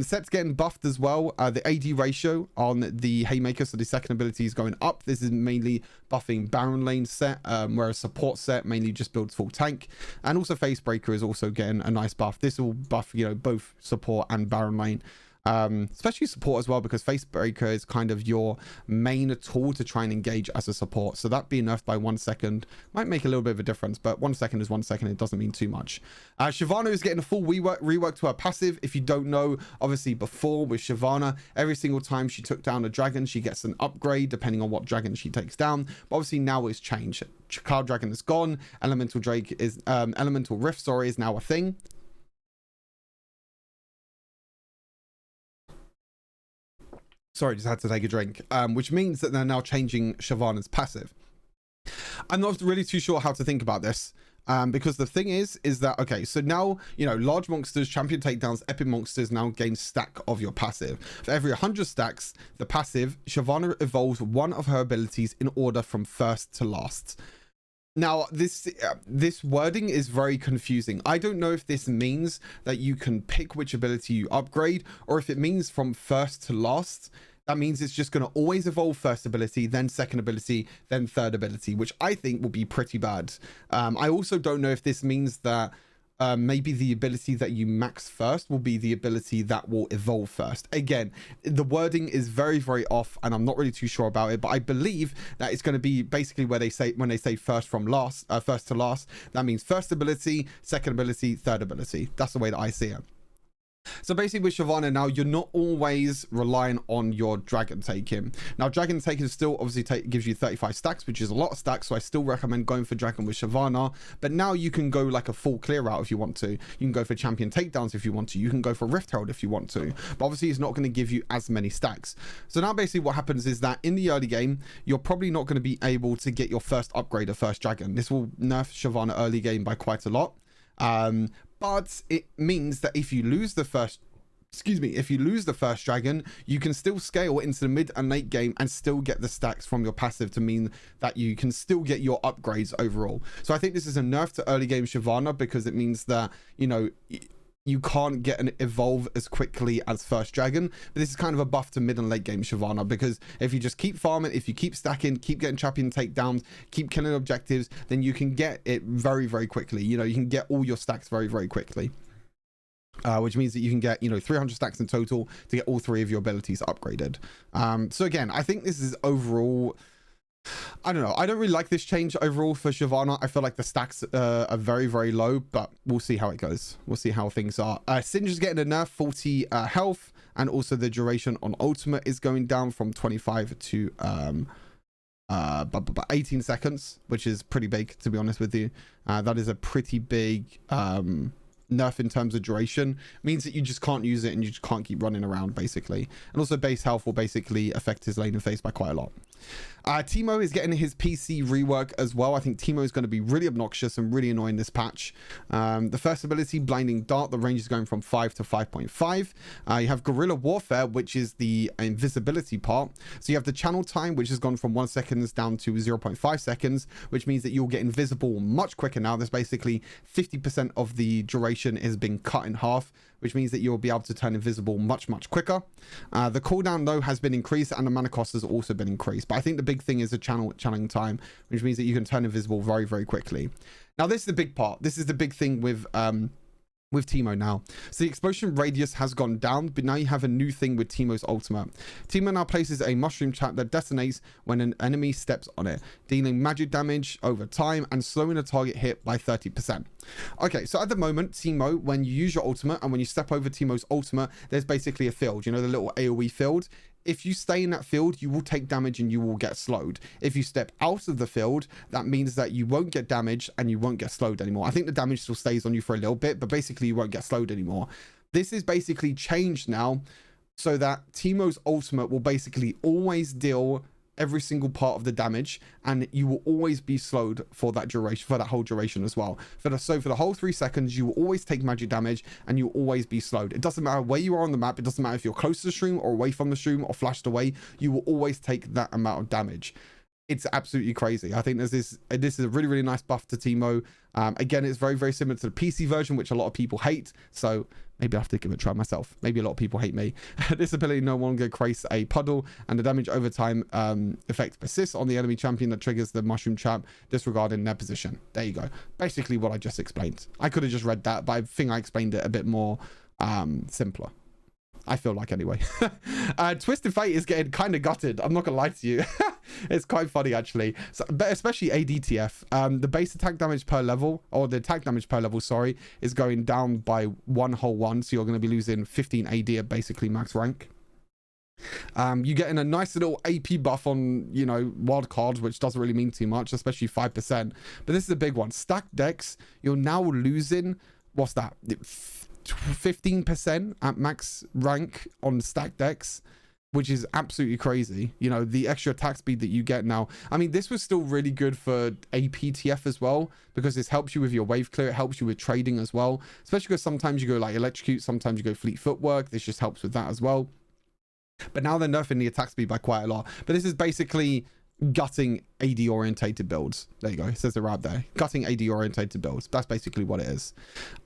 Speaker 1: Sett's getting buffed as well. The AD ratio on the Haymaker, so the second ability is going up. This is mainly buffing Baron lane Sett, whereas support Sett mainly just builds full tank. And also Facebreaker is also getting a nice buff. This will buff, you know, both support and Baron lane. Especially support as well, because Facebreaker is kind of your main tool to try and engage as a support. So that being nerfed by 1 second might make a little bit of a difference, but 1 second is 1 second. It doesn't mean too much. Shyvana is getting a full rework to her passive. If you don't know, obviously before with Shyvana, every single time she took down a dragon, she gets an upgrade depending on what dragon she takes down. But obviously now it's changed. Cloud Dragon is gone. Elemental Rift, sorry, is now a thing. Sorry, just had to take a drink, which means that they're now changing Shyvana's passive. I'm not really too sure how to think about this, because the thing is that, okay, so now, you know, large monsters, champion takedowns, epic monsters now gain stack of your passive. For every 100 stacks, the passive, Shyvana evolves one of her abilities in order from first to last. Now, this wording is very confusing. I don't know if this means that you can pick which ability you upgrade, or if it means from first to last. That means it's just going to always evolve first ability, then second ability, then third ability, which I think will be pretty bad. I also don't know if this means that maybe the ability that you max first will be the ability that will evolve first. Again, the wording is very, very off, and I'm not really too sure about it, but I believe that it's going to be basically where they say, when they say first to last, that means first ability, second ability, third ability. That's the way that I see it. So basically with Shyvana now, you're not always relying on your dragon taking. Now dragon taking still obviously gives you 35 stacks, which is a lot of stacks, so I still recommend going for dragon with Shyvana. But now you can go like a full clear route if you want to. You can go for champion takedowns if you want to. You can go for Rift Herald if you want to. But obviously it's not going to give you as many stacks. So now basically what happens is that in the early game, you're probably not going to be able to get your first upgrade of first dragon. This will nerf Shyvana early game by quite a lot. But it means that if you lose the first dragon, you can still scale into the mid and late game and still get the stacks from your passive to mean that you can still get your upgrades overall. So I think this is a nerf to early game Shyvana, because it means that, you know, you can't get an evolve as quickly as first dragon. But this is kind of a buff to mid and late game Shyvana, because if you just keep farming, if you keep stacking, keep getting champion takedowns, keep killing objectives, then you can get it very, very quickly. You know, you can get all your stacks very, very quickly. Which means that you can get, you know, 300 stacks in total to get all 3 of your abilities upgraded. So again, I think this is overall, I don't know, I don't really like this change overall for Shyvana. I feel like the stacks are very, very low, but we'll see how it goes. We'll see how things are. Syndra's getting a nerf, 40 health, and also the duration on ultimate is going down from 25 to 18 seconds, which is pretty big, to be honest with you. That is a pretty big nerf in terms of duration. Means that you just can't use it and you just can't keep running around, basically. And also base health will basically affect his lane and phase by quite a lot. Teemo is getting his PC rework as well. I think Teemo is going to be really obnoxious and really annoying this patch. The first ability, Blinding Dart, the range is going from 5 to 5.5. You have Guerrilla Warfare, which is the invisibility part. So you have the channel time, which has gone from 1 second down to 0.5 seconds, which means that you'll get invisible much quicker now. There's basically 50% of the duration is being cut in half, which means that you'll be able to turn invisible much, much quicker. The cooldown, though, has been increased, and the mana cost has also been increased. But I think the big thing is the channeling time, which means that you can turn invisible very, very quickly. Now, this is the big part. This is the big thing with Teemo now. So the explosion radius has gone down, but now you have a new thing with Teemo's ultimate. Teemo now places a mushroom trap that detonates when an enemy steps on it, dealing magic damage over time and slowing a target hit by 30%. Okay, so at the moment, Teemo, when you use your ultimate and when you step over Teemo's ultimate, there's basically a field, you know, the little AoE field. If you stay in that field, you will take damage and you will get slowed. If you step out of the field, that means that you won't get damage and you won't get slowed anymore. I think the damage still stays on you for a little bit, but basically you won't get slowed anymore. This is basically changed now so that Teemo's ultimate will basically always deal every single part of the damage, and you will always be slowed for that duration, for that whole duration as well. So for the whole 3 seconds, you will always take magic damage and you'll always be slowed. It doesn't matter where you are on the map. It doesn't matter if you're close to the stream or away from the stream or flashed away. You will always take that amount of damage. It's absolutely crazy. I think this is a really, really nice buff to Teemo. Again, it's very, very similar to the PC version, which a lot of people hate. So maybe I have to give it a try myself. Maybe a lot of people hate me. This ability no longer creates a puddle, and the damage over time effect persists on the enemy champion that triggers the mushroom trap, disregarding their position. There you go. Basically what I just explained. I could have just read that, but I think I explained it a bit more simpler. I feel like, anyway. Twisted Fate is getting kind of gutted. I'm not gonna lie to you. It's quite funny, actually. So, but especially ADTF. The base attack damage per level, or the attack damage per level, sorry, is going down by 1 So you're going to be losing 15 AD at basically max rank. You're getting a nice little AP buff on, you know, wild cards, which doesn't really mean too much, especially 5%. But this is a big one. Stacked decks, you're now losing, what's that? 15% at max rank on stacked decks, which is absolutely crazy. You know, the extra attack speed that you get now. I mean, this was still really good for APTF as well, because this helps you with your wave clear. It helps you with trading as well, especially because sometimes you go like electrocute, sometimes you go fleet footwork. This just helps with that as well. But now they're nerfing the attack speed by quite a lot. But this is basically gutting AD orientated builds. There you go. It says it right there. Gutting AD orientated builds. That's basically what it is.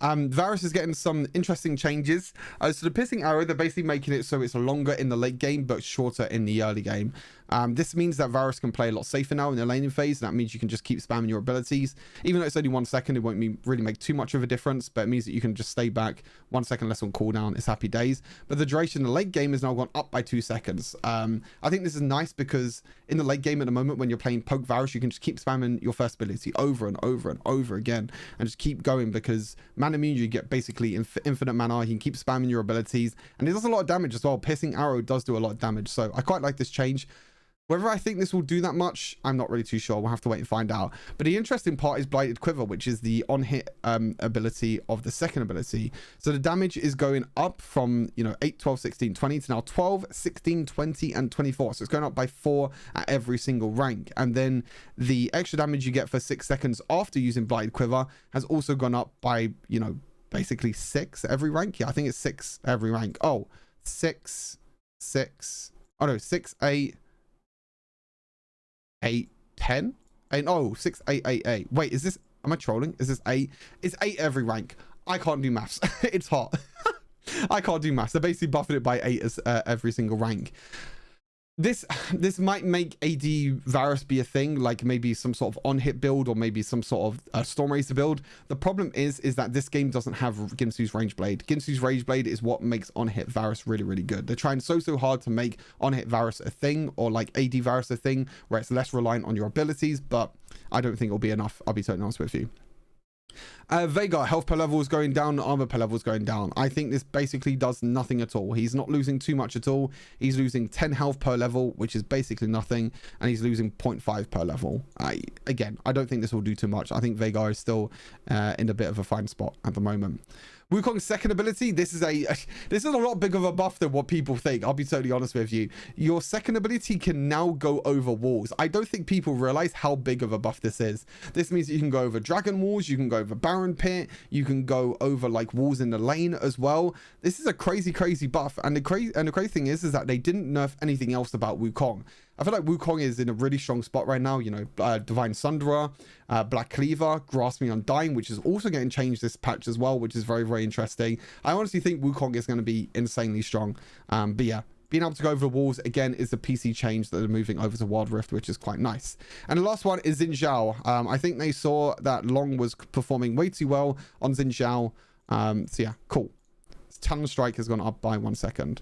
Speaker 1: Varus is getting some interesting changes. So the piercing arrow, they're basically making it so it's longer in the late game, but shorter in the early game. This means that Varus can play a lot safer now in the laning phase. That means you can just keep spamming your abilities. Even though it's only 1 second, it won't really make too much of a difference, but it means that you can just stay back 1 second less on cooldown. It's happy days. But the duration in the late game has now gone up by 2 seconds. I think this is nice because in the late game at the moment, when you're playing Poke Varus, you can just keep spamming your first ability over and over and over again and just keep going, because mana immune, you get basically infinite mana. You can keep spamming your abilities, and it does a lot of damage as well. Piercing arrow does do a lot of damage, so I quite like this change. Whether I think this will do that much, I'm not really too sure. We'll have to wait and find out. But the interesting part is Blighted Quiver, which is the on-hit ability of the second ability. So the damage is going up from, 8, 12, 16, 20 to now 12, 16, 20, and 24. So it's going up by 4 at every single rank. And then the extra damage you get for 6 seconds after using Blighted Quiver has also gone up by, basically 6 every rank. Yeah, I think it's 6 every rank. Oh, 6, 6. Oh, no, 6, 8. 8, 10, 8, oh, 6, 8, 8, 8. Wait, is this, am I trolling? Is this 8? It's 8 every rank. I can't do maths. It's hot. I can't do maths. They're basically buffing it by 8 as every single rank. This might make AD Varus be a thing, like maybe some sort of on-hit build or maybe some sort of Storm Racer build. The problem is that this game doesn't have Ginsu's Range Blade. Ginsu's Range Blade is what makes on-hit Varus really, really good. They're trying so hard to make on-hit Varus a thing, or like AD Varus a thing, where it's less reliant on your abilities, but I don't think it'll be enough. I'll be totally honest with you. Veigar, health per level is going down, armor per level is going down. I think this basically does nothing at all. He's not losing too much at all. He's losing 10 health per level, which is basically nothing, and he's losing 0.5 per level. Again, I don't think this will do too much. I think Veigar is still in a bit of a fine spot at the moment. Wukong's second ability, this is a lot bigger of a buff than what people think. I'll be totally honest with you. Your second ability can now go over walls. I don't think people realize how big of a buff this is. This means that you can go over dragon walls, you can go over Baron Pit, you can go over like walls in the lane as well. This is a crazy buff, and the crazy thing is that they didn't nerf anything else about Wukong. I feel like Wukong is in a really strong spot right now. Divine Sunderer, Black Cleaver, Grasping Undying, which is also getting changed this patch as well, which is very interesting. I honestly think Wukong is going to be insanely strong. But yeah, being able to go over the walls again is the PC change that they're moving over to Wild Rift, which is quite nice. And the last one is Xin Zhao. I think they saw that Long was performing way too well on Xin Zhao. So yeah, cool. Talon Strike has gone up by 1 second.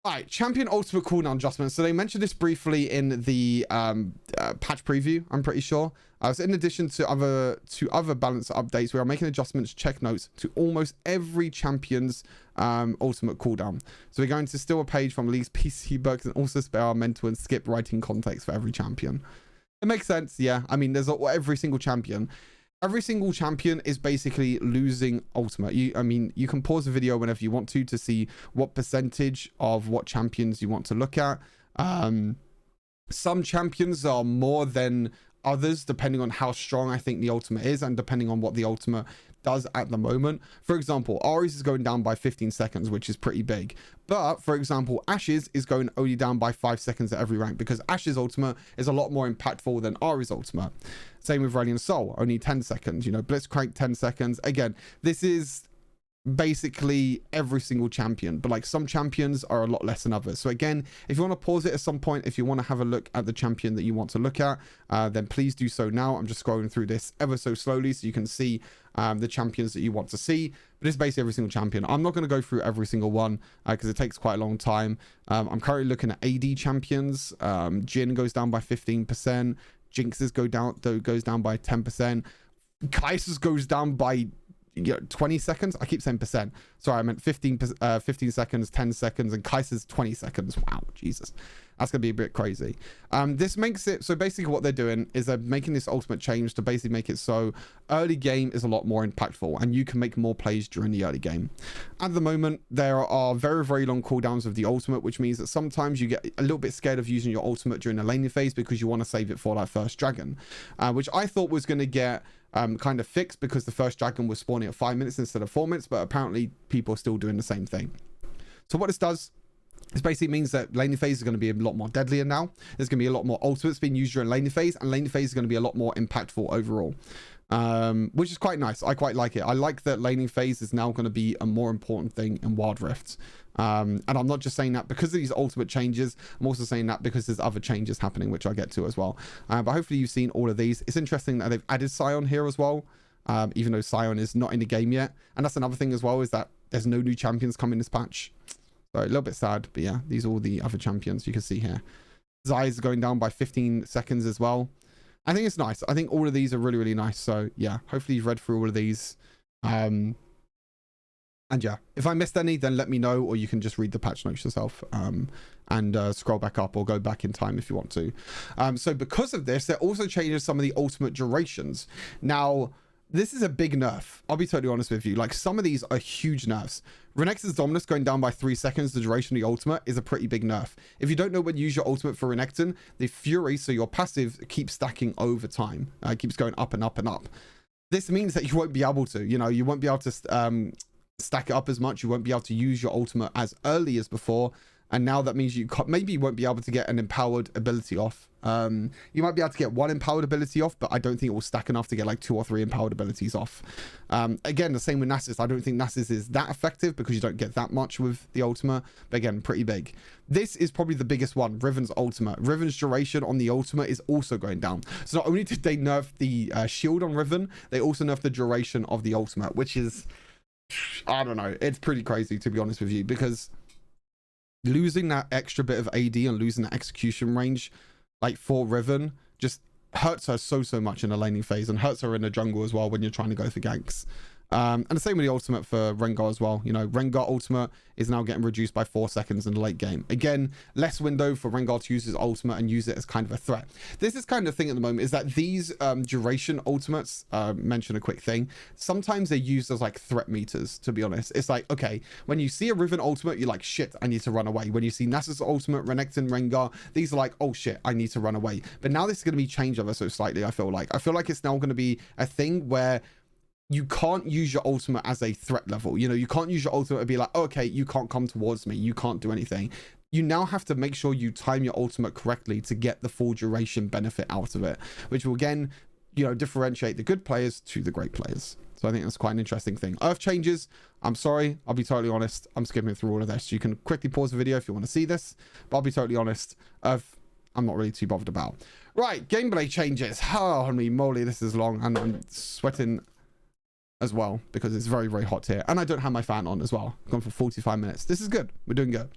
Speaker 1: All right, champion ultimate cooldown adjustments. So they mentioned this briefly in the patch preview, I'm pretty sure. So in addition to other balance updates, we are making adjustments, check notes to almost every champion's ultimate cooldown. So we're going to steal a page from Lee's PC books and also spare our mental and skip writing context for every champion. It makes sense, yeah. I mean, there's every single champion. Every single champion is basically losing ultimate. You can pause the video whenever you want to see what percentage of what champions you want to look at. Some champions are more than others, depending on how strong I think the ultimate is and depending on what the ultimate does at the moment. For example, Ahri's is going down by 15 seconds, which is pretty big. But for example, Ashe's is going only down by 5 seconds at every rank, because Ashe's ultimate is a lot more impactful than Ahri's ultimate. Same with Radiant Soul, only 10 seconds. Blitzcrank 10 seconds. Again, this is basically every single champion, but like some champions are a lot less than others. So again, if you want to pause it at some point, if you want to have a look at the champion that you want to look at, then please do so now. I'm just scrolling through this ever so slowly so you can see the champions that you want to see. But it's basically every single champion. I'm not going to go through every single one because it takes quite a long time. I'm currently looking at AD champions. Jhin goes down by 15%. Jinx's goes down by 10%. Kai'Sa's goes down by 20 seconds. I keep saying percent. Sorry, I meant 15 seconds, 10 seconds, and Kai'Sa's 20 seconds. Wow, Jesus. That's going to be a bit crazy. This makes it, so basically what they're doing is they're making this ultimate change to basically make it so early game is a lot more impactful and you can make more plays during the early game. At the moment, there are very long cooldowns of the ultimate, which means that sometimes you get a little bit scared of using your ultimate during the laning phase because you want to save it for that first dragon, which I thought was going to get kind of fixed because the first dragon was spawning at 5 minutes instead of 4 minutes, but apparently people are still doing the same thing. So what this does This basically means that laning phase is going to be a lot more deadlier now. There's going to be a lot more ultimates being used during laning phase, and laning phase is going to be a lot more impactful overall, which is quite nice. I quite like it. I like that laning phase is now going to be a more important thing in Wild Rift. And I'm not just saying that because of these ultimate changes. I'm also saying that because there's other changes happening, which I'll get to as well. But hopefully you've seen all of these. It's interesting that they've added Sion here as well, even though Sion is not in the game yet. And that's another thing as well, is that there's no new champions coming this patch. So a little bit sad, but yeah, these are all the other champions you can see here. Zai is going down by 15 seconds as well. I think it's nice. I think all of these are really, really nice. So yeah, hopefully you've read through all of these. And yeah, if I missed any, then let me know, or you can just read the patch notes yourself and scroll back up or go back in time if you want to. So because of this, there also changes some of the ultimate durations. Now, this is a big nerf. I'll be totally honest with you. Like, some of these are huge nerfs. Renekton's Dominus going down by 3 seconds, the duration of the ultimate, is a pretty big nerf. If you don't know when to use your ultimate for Renekton, the Fury, so your passive, keeps stacking over time. It keeps going up and up and up. This means that you won't be able to, you won't be able to stack it up as much. You won't be able to use your ultimate as early as before. And now that means maybe you won't be able to get an empowered ability off. You might be able to get 1 empowered ability off, but I don't think it will stack enough to get like 2 or 3 empowered abilities off. Again, the same with Nasus. I don't think Nasus is that effective because you don't get that much with the ultimate, but again, pretty big. This is probably the biggest one, Riven's ultimate. Riven's duration on the ultimate is also going down. So not only did they nerf the shield on Riven, they also nerfed the duration of the ultimate, which is, I don't know, it's pretty crazy to be honest with you, because losing that extra bit of AD and losing that execution range, like for Riven, just hurts her so much in the laning phase, and hurts her in the jungle as well when you're trying to go for ganks. And the same with the ultimate for Rengar as well. Rengar ultimate is now getting reduced by 4 seconds in the late game. Again, less window for Rengar to use his ultimate and use it as kind of a threat. This is kind of thing at the moment, is that these duration ultimates, mention a quick thing, sometimes they're used as like threat meters, to be honest. It's like, okay, when you see a Riven ultimate, you're like, shit, I need to run away. When you see Nasus ultimate, Renekton, Rengar, these are like, oh shit, I need to run away. But now this is going to be changed ever so slightly, I feel like it's now going to be a thing where you can't use your ultimate as a threat level. You can't use your ultimate and be like, oh, okay, you can't come towards me, you can't do anything. You now have to make sure you time your ultimate correctly to get the full duration benefit out of it, which will again, differentiate the good players to the great players. So I think that's quite an interesting thing. Earth changes. I'm sorry, I'll be totally honest, I'm skipping through all of this. You can quickly pause the video if you want to see this, but I'll be totally honest, Earth, I'm not really too bothered about. Right, gameplay changes. Oh, holy moly, this is long, and I'm sweating as well because it's very, very hot here, and I don't have my fan on as well. I've gone for 45 minutes. This is good. We're doing good.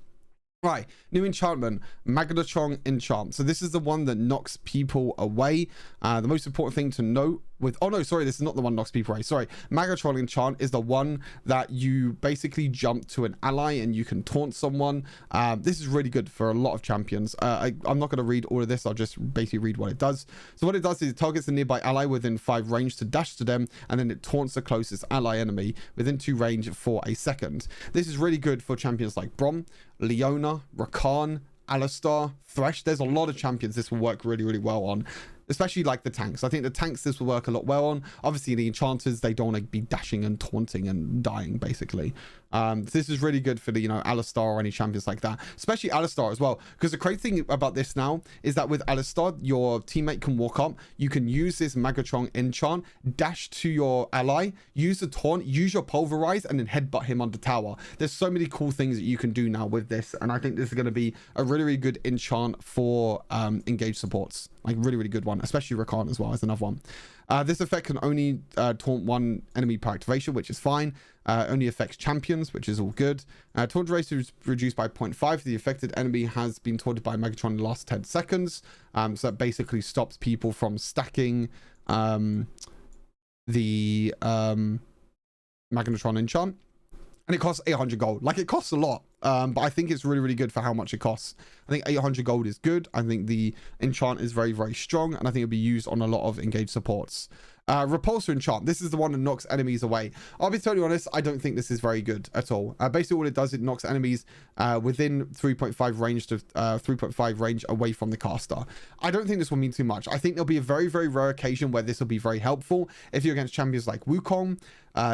Speaker 1: Right, new enchantment, Magnetron enchant. So this is the one that knocks people away. The most important thing to note with, oh no, sorry, this is not the one that knocks people away. Sorry, Magnetron enchant is the one that you basically jump to an ally and you can taunt someone. This is really good for a lot of champions. I'm not going to read all of this. I'll just basically read what it does. So what it does is it targets a nearby ally within 5 range to dash to them, and then it taunts the closest ally enemy within 2 range for a second. This is really good for champions like Brom, Leona, Rakan, Alistar, Thresh. There's a lot of champions this will work really, really well on, especially like the tanks. I think the tanks this will work a lot well on. Obviously the enchanters, they don't want to be dashing and taunting and dying basically. This is really good for the Alistar or any champions like that, especially Alistar as well, because the crazy thing about this now is that with Alistar, your teammate can walk up, you can use this Magnetron enchant, dash to your ally, use the taunt, use your pulverize, and then headbutt him on the tower. There's so many cool things that you can do now with this, and I think this is going to be a really, really good enchant for engaged supports. Like really, really good one, especially Rakan as well as another one. This effect can only taunt 1 enemy per activation, which is fine. Only affects champions, which is all good. Taunt duration is reduced by 0.5. The affected enemy has been taunted by Magnetron in the last 10 seconds. So that basically stops people from stacking the Magnetron enchant. And it costs 800 gold. Like, it costs a lot, but I think it's really, really good for how much it costs. I think 800 gold is good. I think the enchant is very, very strong, and I think it'll be used on a lot of engaged supports. Repulsor enchant. This is the one that knocks enemies away. I'll be totally honest, I don't think this is very good at all. Basically what it does, it knocks enemies within 3.5 range to 3.5 range away from the caster. I don't think this will mean too much. I think there'll be a very, very rare occasion where this will be very helpful if you're against champions like Wukong,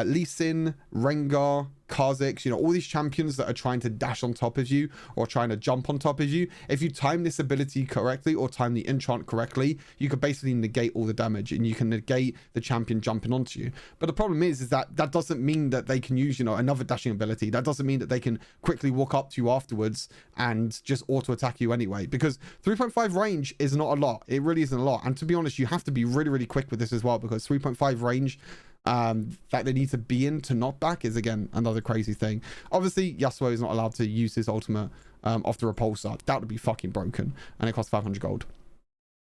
Speaker 1: Lee Sin, Rengar, Kha'Zix, you know, all these champions that are trying to dash on top of you or trying to jump on top of you, if you time this ability correctly or time the enchant correctly, you could basically negate all the damage and you can negate the champion jumping onto you. But the problem is that that doesn't mean that they can use, you know, another dashing ability. That doesn't mean that they can quickly walk up to you afterwards and just auto attack you anyway, because 3.5 range is not a lot. It really isn't a lot. And to be honest, you have to be really, really quick with this as well, because 3.5 range that they need to be in to knock back is, again, another crazy thing. Obviously, Yasuo is not allowed to use his ultimate off the repulsor. That would be fucking broken, and it costs 500 gold.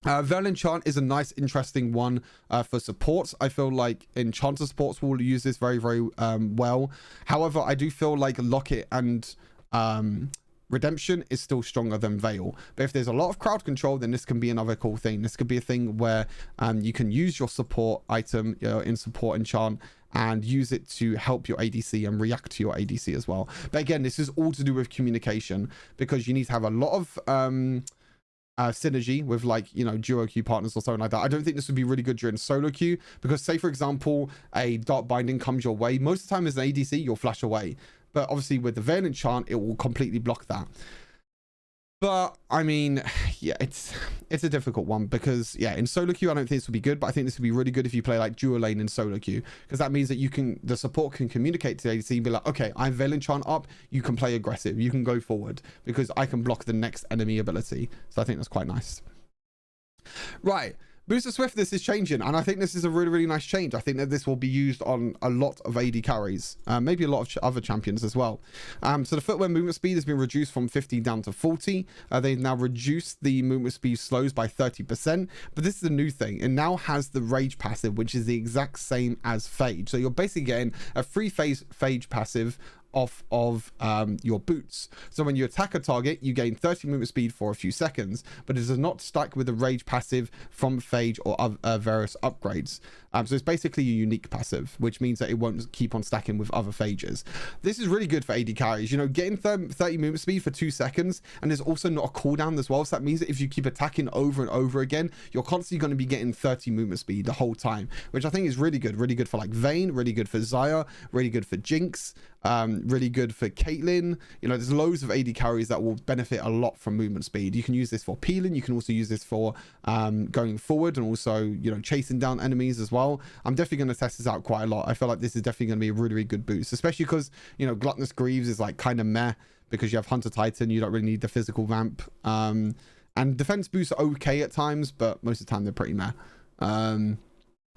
Speaker 1: Veil Enchant is a nice, interesting one for supports. I feel like Enchanter supports will use this very, very well. However, I do feel like Locket and Redemption is still stronger than Veil. But if there's a lot of crowd control, then this can be another cool thing. This could be a thing where you can use your support item, you know, in support enchant, and use it to help your ADC and react to your ADC as well. But again, this is all to do with communication, because you need to have a lot of synergy with, like, you know, duo queue partners or something like that. I don't think this would be really good during solo queue, because say for example a dark binding comes your way, most of the time as an ADC you'll flash away, but obviously with the Veil Enchant it will completely block that. But I mean, yeah, it's a difficult one, because yeah, in solo queue I don't think this would be good, but I think this would be really good if you play like dual lane in solo queue, because that means that you can, the support can communicate to the ADC and be like, okay, I'm Veil Enchant up, you can play aggressive, you can go forward, because I can block the next enemy ability. So I think that's quite nice. Right, Booster Swiftness is changing, and I think this is a really, really nice change. I think that this will be used on a lot of AD carries, maybe a lot of other champions as well. So the footwear movement speed has been reduced from 50 down to 40. They've now reduced the movement speed slows by 30%, but this is a new thing. It now has the Rage passive, which is the exact same as Phage. So you're basically getting a free Phage passive off of your boots. So when you attack a target, you gain 30 movement speed for a few seconds, but it does not stack with the Rage passive from Phage or Varus upgrades. So it's basically a unique passive, which means that it won't keep on stacking with other Phages. This is really good for AD carries, you know, getting 30 movement speed for 2 seconds, and there's also not a cooldown as well. So that means that if you keep attacking over and over again, you're constantly going to be getting 30 movement speed the whole time, which I think is really good for like Vayne, really good for Xayah, really good for Jinx, really good for Caitlyn. You know, there's loads of AD carries that will benefit a lot from movement speed. You can use this for peeling, you can also use this for going forward, and also, you know, chasing down enemies as well. I'm definitely going to test this out quite a lot. I feel like this is definitely going to be a really, really good boost, especially because, you know, Gluttonous Greaves is like kind of meh, because you have Hunter Titan, you don't really need the physical vamp, and defense boosts are okay at times, but most of the time they're pretty meh.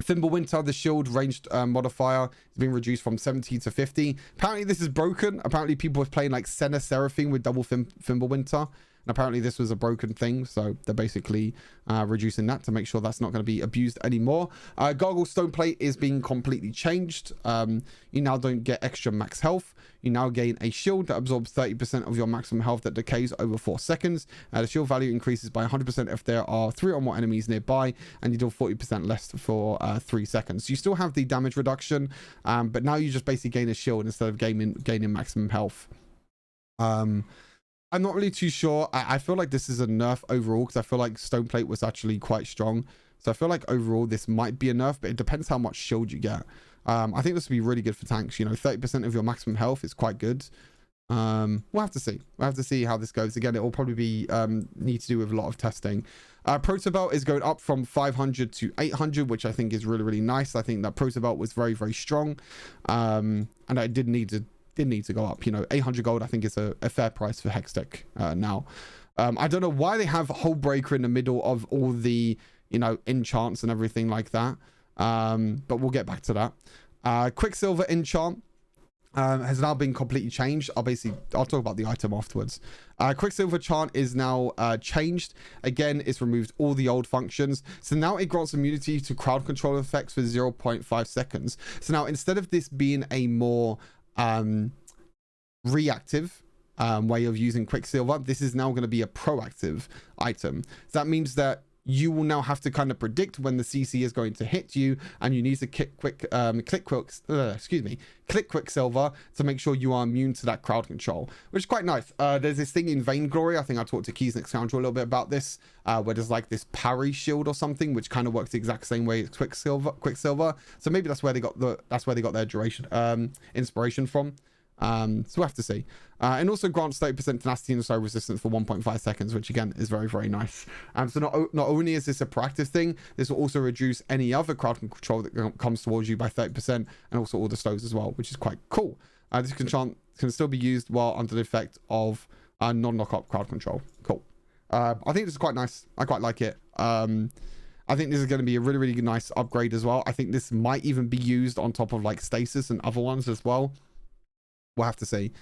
Speaker 1: Fimbulwinter, the shield ranged modifier, has been reduced from 70 to 50. Apparently this is broken. Apparently people were playing like Senna Seraphine with double Fimbulwinter, and apparently this was a broken thing, so they're basically reducing that to make sure that's not going to be abused anymore. Gargoyle Stoneplate is being completely changed. You now don't get extra max health. You now gain a shield that absorbs 30% of your maximum health that decays over 4 seconds. The shield value increases by 100% if there are 3 or more enemies nearby, and you deal 40% less for 3 seconds. So you still have the damage reduction, but now you just basically gain a shield instead of gaining maximum health. I'm not really too sure. I feel like this is a nerf overall, because I feel like Stoneplate was actually quite strong. So I feel like overall this might be a nerf, but it depends how much shield you get. I think this would be really good for tanks. You know, 30% of your maximum health is quite good. We'll have to see. We'll have to see how this goes. Again, it will probably be need to do with a lot of testing. Protobelt is going up from 500 to 800, which I think is really, really nice. I think that Protobelt was very, very strong, and I did need to go up. You know, 800 gold I think is a fair price for Hextech now. I don't know why they have Hullbreaker in the middle of all the, you know, enchants and everything like that, but we'll get back to that. Quicksilver enchant has now been completely changed. I'll talk about the item afterwards. Quicksilver chant is now changed. Again, it's removed all the old functions. So now it grants immunity to crowd control effects for 0.5 seconds. So now instead of this being a more reactive way of using Quicksilver, this is now going to be a proactive item. So that means that you will now have to kind of predict when the CC is going to hit you, and you need to click Quicksilver to make sure you are immune to that crowd control, which is quite nice. There's this thing in Vainglory, I think I talked to Keys Next Scoundrel a little bit about this, where there's like this parry shield or something, which kind of works the exact same way as Quicksilver. So maybe that's where they got their duration inspiration from.
Speaker 2: So we'll have to see. And also grants 30% tenacity and slow resistance for 1.5 seconds, which again is very, very nice. So not only is this a proactive thing, this will also reduce any other crowd control that comes towards you by 30%, and also all the slows as well, which is quite cool. This can still be used while under the effect of non-knockup crowd control. Cool. I think this is quite nice. I quite like it. I think this is going to be a really, really nice upgrade as well. I think this might even be used on top of like Stasis and other ones as well. We'll have to see.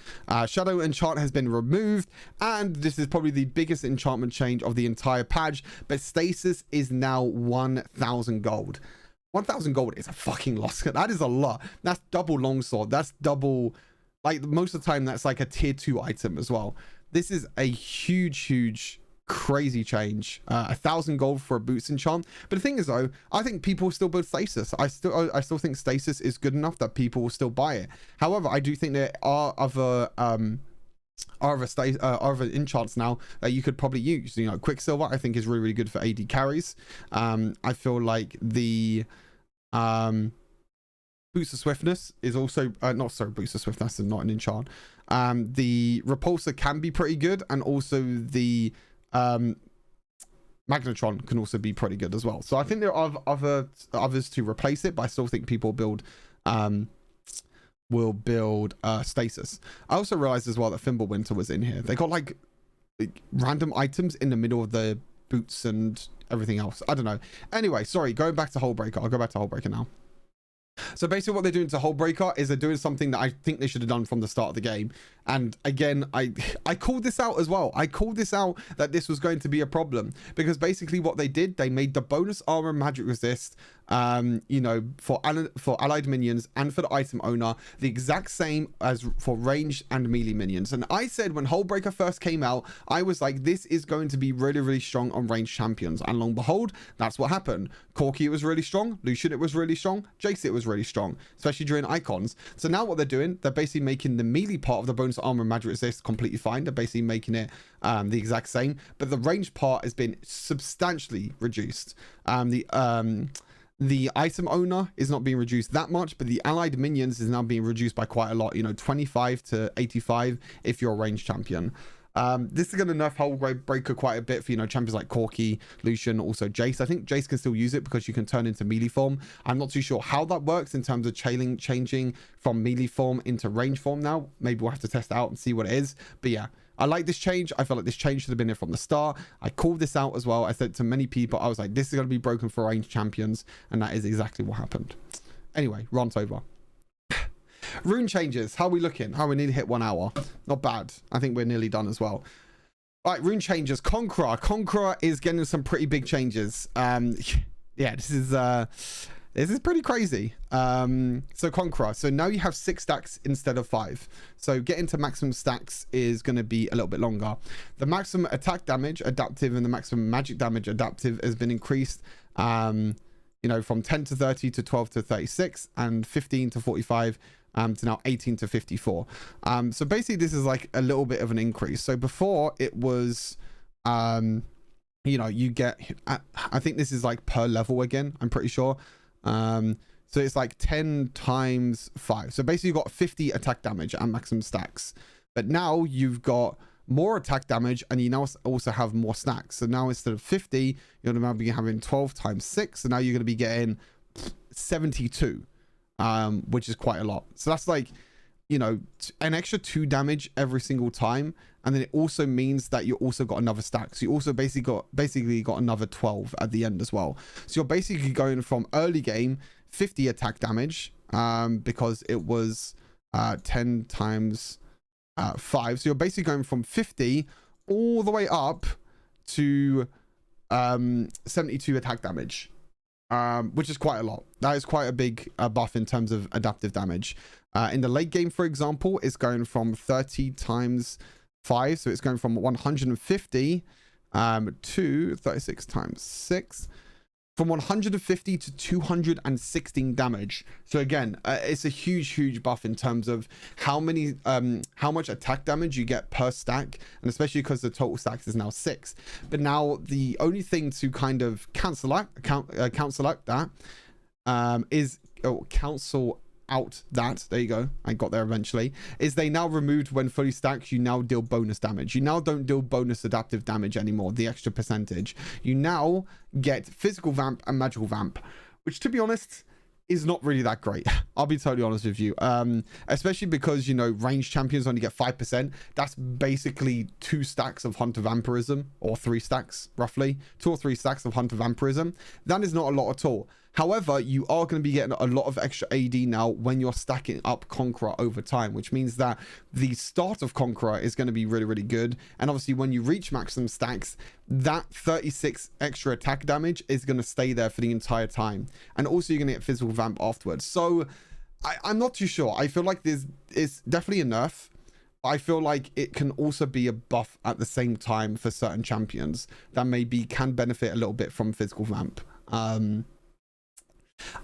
Speaker 2: Shadow enchant has been removed, and this is probably the biggest enchantment change of the entire patch, but Stasis is now 1,000 gold. 1,000 gold is a fucking lot. That is a lot. That's double longsword. That's double, like most of the time that's like a tier 2 item as well. This is a huge crazy change. 1,000 gold for a boots enchant. But the thing is though, I think people will still build Stasis. I still think Stasis is good enough that people will still buy it. However, I do think there are other enchants now that you could probably use. You know, Quicksilver I think is really, really good for AD carries. I feel like the boost of Swiftness is also boost of Swiftness is not an enchant. The Repulsor can be pretty good, and also the Magnetron can also be pretty good as well. So I think there are others to replace it, but I still think people will build Stasis. I also realized as well that Fimbulwinter was in here. They got like random items in the middle of the boots and everything else. I don't know. Anyway, sorry, going back to Hullbreaker. I'll go back to Hullbreaker now. So basically what they're doing to Hullbreaker is they're doing something that I think they should have done from the start of the game. And again, I called this out as well. I called this out that this was going to be a problem, because basically what they did, they made the bonus armor magic resist, you know, for allied minions and for the item owner the exact same as for ranged and melee minions. And I said when Hullbreaker first came out, I was like, this is going to be really, really strong on ranged champions. And long and behold, that's what happened. Corki was really strong, Lucian it was really strong, Jace it was really strong, especially during icons. So now what they're doing, they're basically making the melee part of the bonus armor magic resist completely fine. They're basically making it the exact same, but the range part has been substantially reduced. The item owner is not being reduced that much, but the allied minions is now being reduced by quite a lot, you know, 25 to 85 if you're a ranged champion. This is going to nerf Hullbreaker quite a bit for, you know, champions like Corki, Lucian, also Jace. I think Jace can still use it because you can turn into melee form. I'm not too sure how that works in terms of changing from melee form into range form now. Maybe we'll have to test it out and see what it is. But yeah, I like this change. I feel like this change should have been there from the start. I called this out as well. I said to many people, I was like, this is going to be broken for ranged champions. And that is exactly what happened. Anyway, rant over. Rune Changes. How are we looking? How we need to hit 1 hour. Not bad. I think we're nearly done as well. All right, Rune Changes. Conqueror. Conqueror is getting some pretty big changes. Yeah, this is pretty crazy. So Conqueror. So now you have 6 stacks instead of 5. So getting to maximum stacks is going to be a little bit longer. The maximum attack damage adaptive and the maximum magic damage adaptive has been increased. You know, from 10 to 30 to 12 to 36 and 15 to 45 to now 18 to 54. So basically this is like a little bit of an increase. So before it was, you know, you get, I think this is like per level again, I'm pretty sure. So it's like 10 times 5. So basically you've got 50 attack damage at maximum stacks. But now you've got more attack damage and you now also have more stacks. So now instead of 50, you're going to be having 12 times 6. So now you're going to be getting 72, which is quite a lot. So that's like, you know, an extra 2 damage every single time. And then it also means that you also got another stack. So you also basically got another 12 at the end as well. So you're basically going from early game 50 attack damage, because it was 10 times 5. So you're basically going from 50 all the way up to 72 attack damage, which is quite a lot. That is quite a big buff in terms of adaptive damage. In the late game, for example, it's going from 30 times 5. So it's going from 150 to 36 times 6. From 150 to 216 damage. So again, it's a huge buff in terms of how much attack damage you get per stack, and especially because the total stacks is now 6. But now the only thing to kind of counsel that is out that, there you go, I got there eventually, is they now removed when fully stacked, you now deal bonus damage. You now don't deal bonus adaptive damage anymore, the extra percentage. You now get physical vamp and magical vamp, which, to be honest, is not really that great. I'll be totally honest with you. Especially because, you know, ranged champions only get 5%. That's basically 2 stacks of Hunter Vampirism, or 3 stacks, roughly. 2 or 3 stacks of Hunter Vampirism. That is not a lot at all. However, you are going to be getting a lot of extra AD now when you're stacking up Conqueror over time, which means that the start of Conqueror is going to be really, really good. And obviously, when you reach maximum stacks, that 36 extra attack damage is going to stay there for the entire time. And also, you're going to get physical vamp afterwards. So, I'm not too sure. I feel like this is definitely a nerf. I feel like it can also be a buff at the same time for certain champions that maybe can benefit a little bit from physical vamp.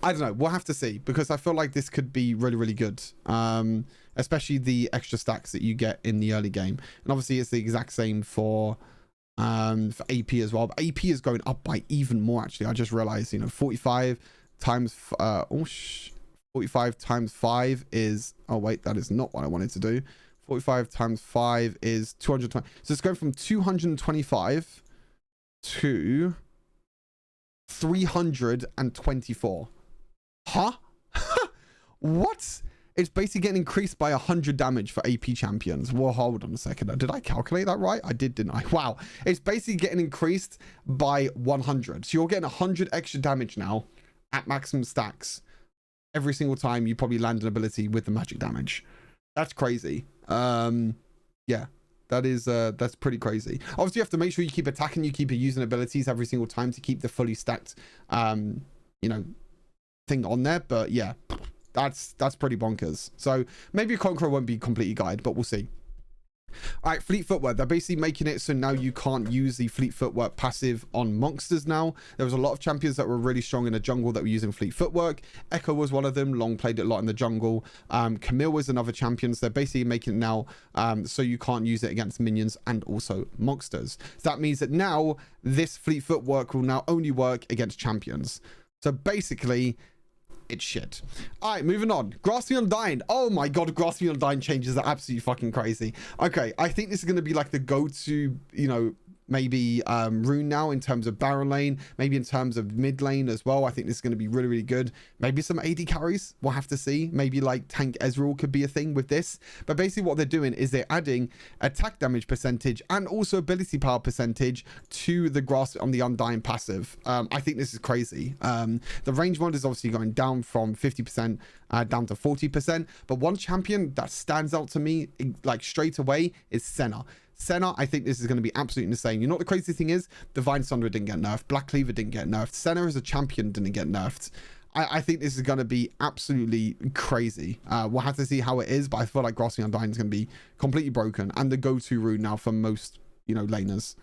Speaker 2: I don't know. We'll have to see, because I feel like this could be really, really good. Especially the extra stacks that you get in the early game. And obviously, it's the exact same for AP as well. But AP is going up by even more, actually. I just realized, you know, 45 times... 45 times 5 is... Oh, wait, that is not what I wanted to do. 45 times 5 is 220. So it's going from 225 to... 324. Huh? What? It's basically getting increased by 100 damage for AP champions. Well, hold on a second. Did I calculate that right? I did, didn't I? Wow. It's basically getting increased by 100. So you're getting 100 extra damage now at maximum stacks every single time you probably land an ability with the magic damage. That's crazy. Yeah. That's pretty crazy. Obviously, you have to make sure you keep attacking, you keep using abilities every single time to keep the fully stacked, you know, thing on there. But yeah, that's pretty bonkers. So maybe a Conqueror won't be completely guided, but we'll see. All right, Fleet Footwork. They're basically making it so now you can't use the Fleet Footwork passive on monsters now. There was a lot of champions that were really strong in the jungle that were using Fleet Footwork. Echo was one of them. Long played it a lot in the jungle. Camille was another champion. So they're basically making it now so you can't use it against minions and also monsters. So that means that now this Fleet Footwork will now only work against champions. So basically... it's shit. All right, moving on. Grasp the Undying. Oh my god, Grasp the Undying changes are absolutely fucking crazy. Okay, I think this is going to be like the go-to, you know, maybe rune now in terms of Baron lane, maybe in terms of mid lane as well. I think this is going to be really, really good. Maybe some AD carries. We'll have to see. Maybe like tank Ezreal could be a thing with this. But basically what they're doing is they're adding attack damage percentage and also ability power percentage to the Grasp on the Undying passive. I think this is crazy. The range mod is obviously going down from 50% down to 40%. But one champion that stands out to me like straight away is Senna. Senna, I think this is going to be absolutely insane. You know what the crazy thing is? Divine Sunderer didn't get nerfed. Black Cleaver didn't get nerfed. Senna as a champion didn't get nerfed. I think this is going to be absolutely crazy. We'll have to see how it is, but I feel like Grasping Undying is going to be completely broken and the go-to rune now for most, you know, laners.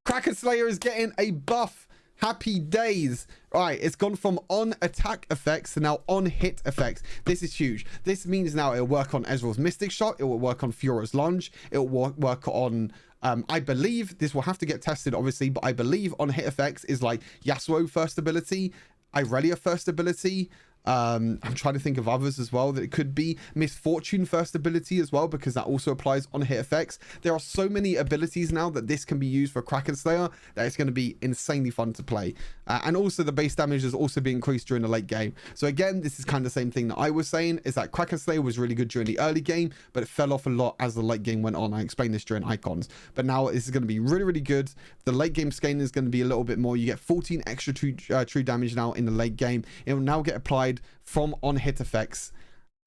Speaker 2: Kraken Slayer is getting a buff. Happy days. All right, it's gone from on attack effects to now on hit effects. This is huge. This means now it'll work on Ezreal's Mystic Shot. It will work on Fiora's Lunge. It will work on, I believe, this will have to get tested, obviously, but I believe on hit effects is like Yasuo first ability, Irelia first ability. I'm trying to think of others as well that it could be. Misfortune first ability as well, because that also applies on hit effects. There are so many abilities now that this can be used for Kraken Slayer that it's going to be insanely fun to play. And also the base damage has also been increased during the late game. So again, this is kind of the same thing that I was saying, is that Kraken Slayer was really good during the early game, but it fell off a lot as the late game went on. I explained this during Icons, but now this is going to be really, really good. The late game scaling is going to be a little bit more. You get 14 extra true damage now in the late game. It will now get applied from on hit effects.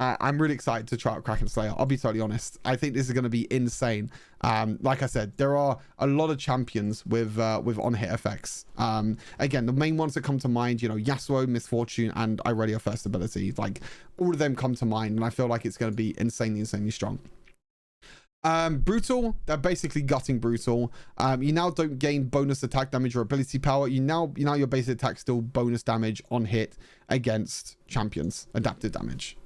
Speaker 2: I'm really excited to try out Kraken Slayer. I'll be totally honest. I think this is going to be insane. Like I said, there are a lot of champions with on hit effects. Again, the main ones that come to mind, you know, Yasuo, Misfortune, and Irelia first ability. Like all of them come to mind, and I feel like it's going to be insanely strong. Brutal, they're basically gutting Brutal. You now don't gain bonus attack damage or ability power. You now your basic attack still bonus damage on hit against champions, adaptive damage.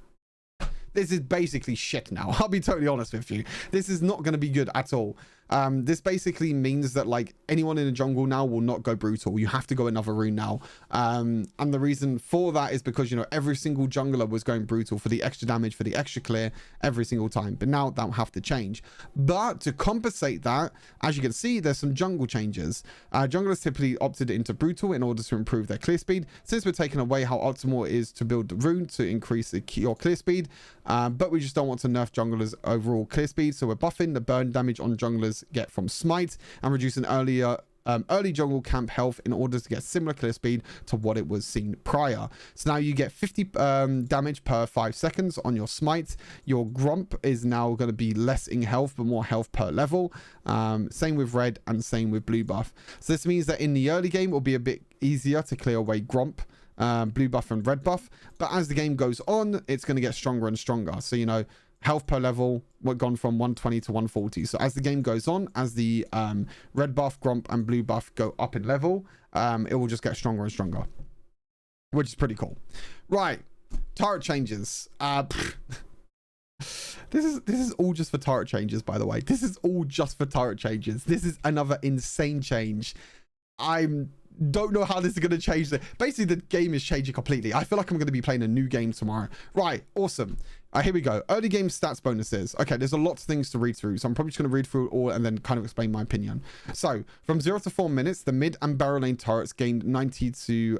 Speaker 2: This is basically shit now. I'll be totally honest with you. This is not going to be good at all. This basically means that like anyone in the jungle now will not go brutal. You have to go another rune now. And the reason for that is because, you know, every single jungler was going brutal for the extra damage, for the extra clear every single time. But now that will have to change. But to compensate that, as you can see, there's some jungle changes. Junglers typically opted into brutal in order to improve their clear speed. Since we're taking away how optimal it is to build the rune to increase your clear speed, but we just don't want to nerf junglers overall clear speed, so we're buffing the burn damage on junglers get from smite and reducing early jungle camp health in order to get similar clear speed to what it was seen prior. So now you get 50 damage per 5 seconds on your smite. Your grump is now going to be less in health but more health per level. Same with red and same with blue buff. So this means that in the early game it will be a bit easier to clear away grump, blue buff and red buff, but as the game goes on it's going to get stronger and stronger. So, you know, health per level, we're gone from 120 to 140. So as the game goes on, as the red buff, grump and blue buff go up in level, it will just get stronger and stronger, which is pretty cool. Right, turret changes. This is all just for turret changes, by the way. This is all just for turret changes. This is another insane change. Don't know how this is going to change. Basically, the game is changing completely. I feel like I'm going to be playing a new game tomorrow. Right, awesome. Here we go. Early game stats bonuses. Okay, there's a lot of things to read through, so I'm probably just going to read through it all and then kind of explain my opinion. So, from 0 to 4 minutes, the mid and barrel lane turrets gained 90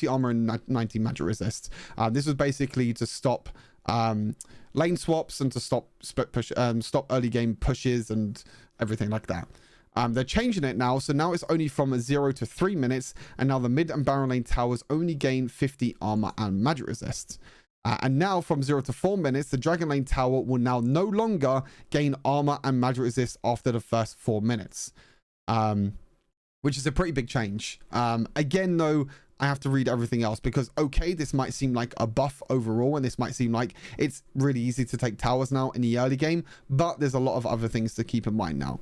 Speaker 2: armor and 90 magic resist. This was basically to stop lane swaps and to stop stop early game pushes and everything like that. They're changing it now, so now it's only from 0 to 3 minutes, and now the mid and barrel lane towers only gain 50 armor and magic resist. And now from 0 to 4 minutes, the dragon lane tower will now no longer gain armor and magic resist after the first 4 minutes, which is a pretty big change. Again, though, I have to read everything else because, okay, this might seem like a buff overall, and this might seem like it's really easy to take towers now in the early game, but there's a lot of other things to keep in mind now.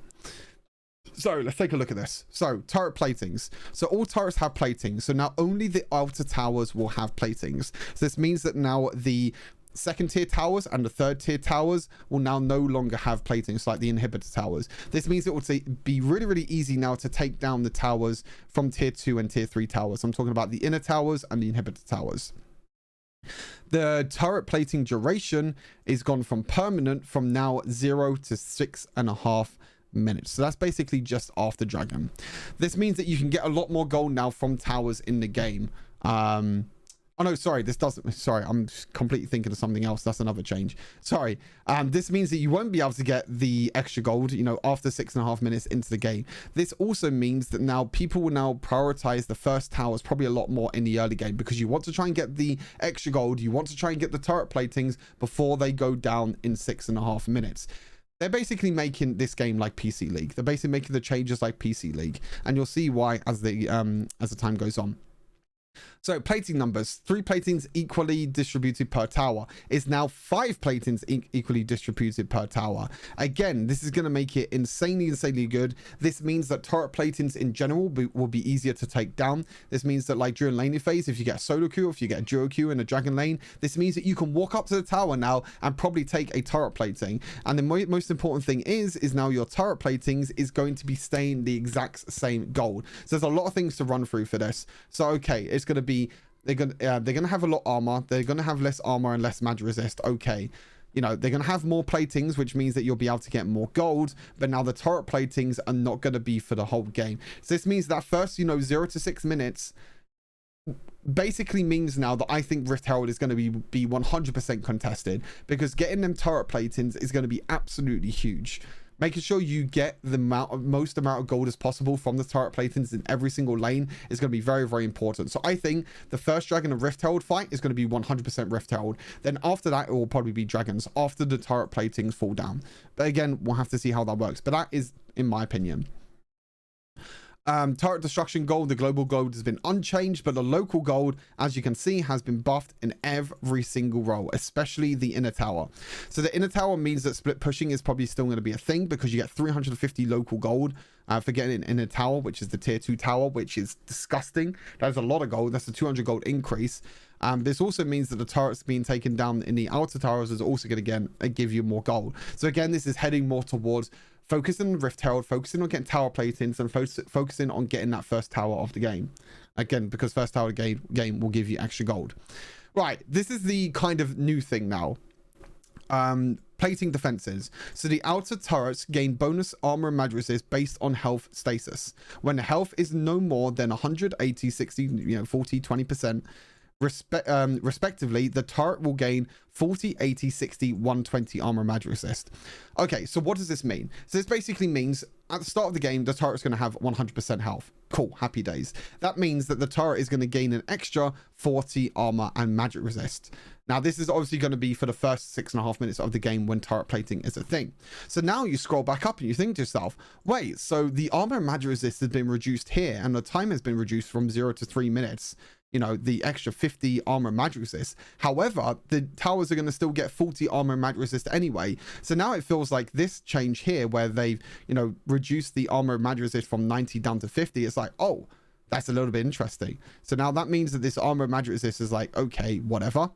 Speaker 2: So let's take a look at this. So turret platings. So all turrets have platings. So now only the outer towers will have platings. So this means that now the second tier towers and the third tier towers will now no longer have platings like the inhibitor towers. This means it will be really, really easy now to take down the towers from tier 2 and tier 3 towers. I'm talking about the inner towers and the inhibitor towers. The turret plating duration is gone from permanent from now 0 to 6.5 minutes. So that's basically just after dragon. This means that you can get a lot more gold now from towers in the game. Oh no, sorry, this doesn't, sorry, I'm completely thinking of something else. That's another change. Sorry. This means that you won't be able to get the extra gold, you know, after 6.5 minutes into the game. This also means that now people will now prioritize the first towers probably a lot more in the early game because you want to try and get the extra gold. You want to try and get the turret platings before they go down in 6.5 minutes. They're basically making this game like PC League. They're basically making the changes like PC League, and you'll see why as the time goes on. So plating numbers, 3 platings equally distributed per tower is now 5 platings equally distributed per tower. Again, this is going to make it insanely good. This means that turret platings in general will be easier to take down. This means that like during laning phase, if you get a solo queue, if you get a duo queue in a dragon lane, this means that you can walk up to the tower now and probably take a turret plating. And the most important thing is now your turret platings is going to be staying the exact same gold. So there's a lot of things to run through for this. So okay, it's going to be they're gonna have a lot armor, they're gonna have less armor and less magic resist. Okay, you know, they're gonna have more platings, which means that you'll be able to get more gold, but now the turret platings are not gonna be for the whole game. So this means that first, you know, 0 to 6 minutes basically means now that I think Rift Herald is going to be 100% contested, because getting them turret platings is going to be absolutely huge. Making sure you get the most amount of gold as possible from the turret platings in every single lane is going to be very important. So I think the first Dragon of Rift Herald fight is going to be 100% Rift Herald. Then after that, it will probably be dragons after the turret platings fall down. But again, we'll have to see how that works. But that is in my opinion. Turret destruction gold, the global gold has been unchanged, but the local gold, as you can see, has been buffed in every single role, especially the inner tower. So the inner tower means that split pushing is probably still going to be a thing, because you get 350 local gold for getting an inner tower, which is the tier 2 tower, which is disgusting. That is a lot of gold. That's a 200 gold increase. This also means that the turrets being taken down in the outer towers is also going to again give you more gold. So again, this is heading more towards focusing on Rift Herald, focusing on getting tower platings, and focusing on getting that first tower of the game. Again, because first tower of the game will give you extra gold. Right, this is the kind of new thing now. Plating defenses. So the outer turrets gain bonus armor and mag resist based on health stasis. When the health is no more than 180, 60, 40, 20%, respectively, the turret will gain 40, 80, 60, 120 armor mag resist. Okay, so what does this mean? So this basically means at the start of the game, the turret is going to have 100% health. Cool, happy days. That means that the turret is going to gain an extra 40 armor and magic resist. Now, this is obviously going to be for the first 6.5 minutes of the game when turret plating is a thing. So now you scroll back up and you think to yourself, wait, so the armor and magic resist has been reduced here and the time has been reduced from 0 to 3 minutes. You know, the extra 50 armor and magic resist. However, the towers are going to still get 40 armor and magic resist anyway. So now it feels like this change here where they've, reduced the armor and magic resist from 90 down to 50. It's like, oh, that's a little bit interesting. So now that means that this armor and magic resist is like, okay, whatever.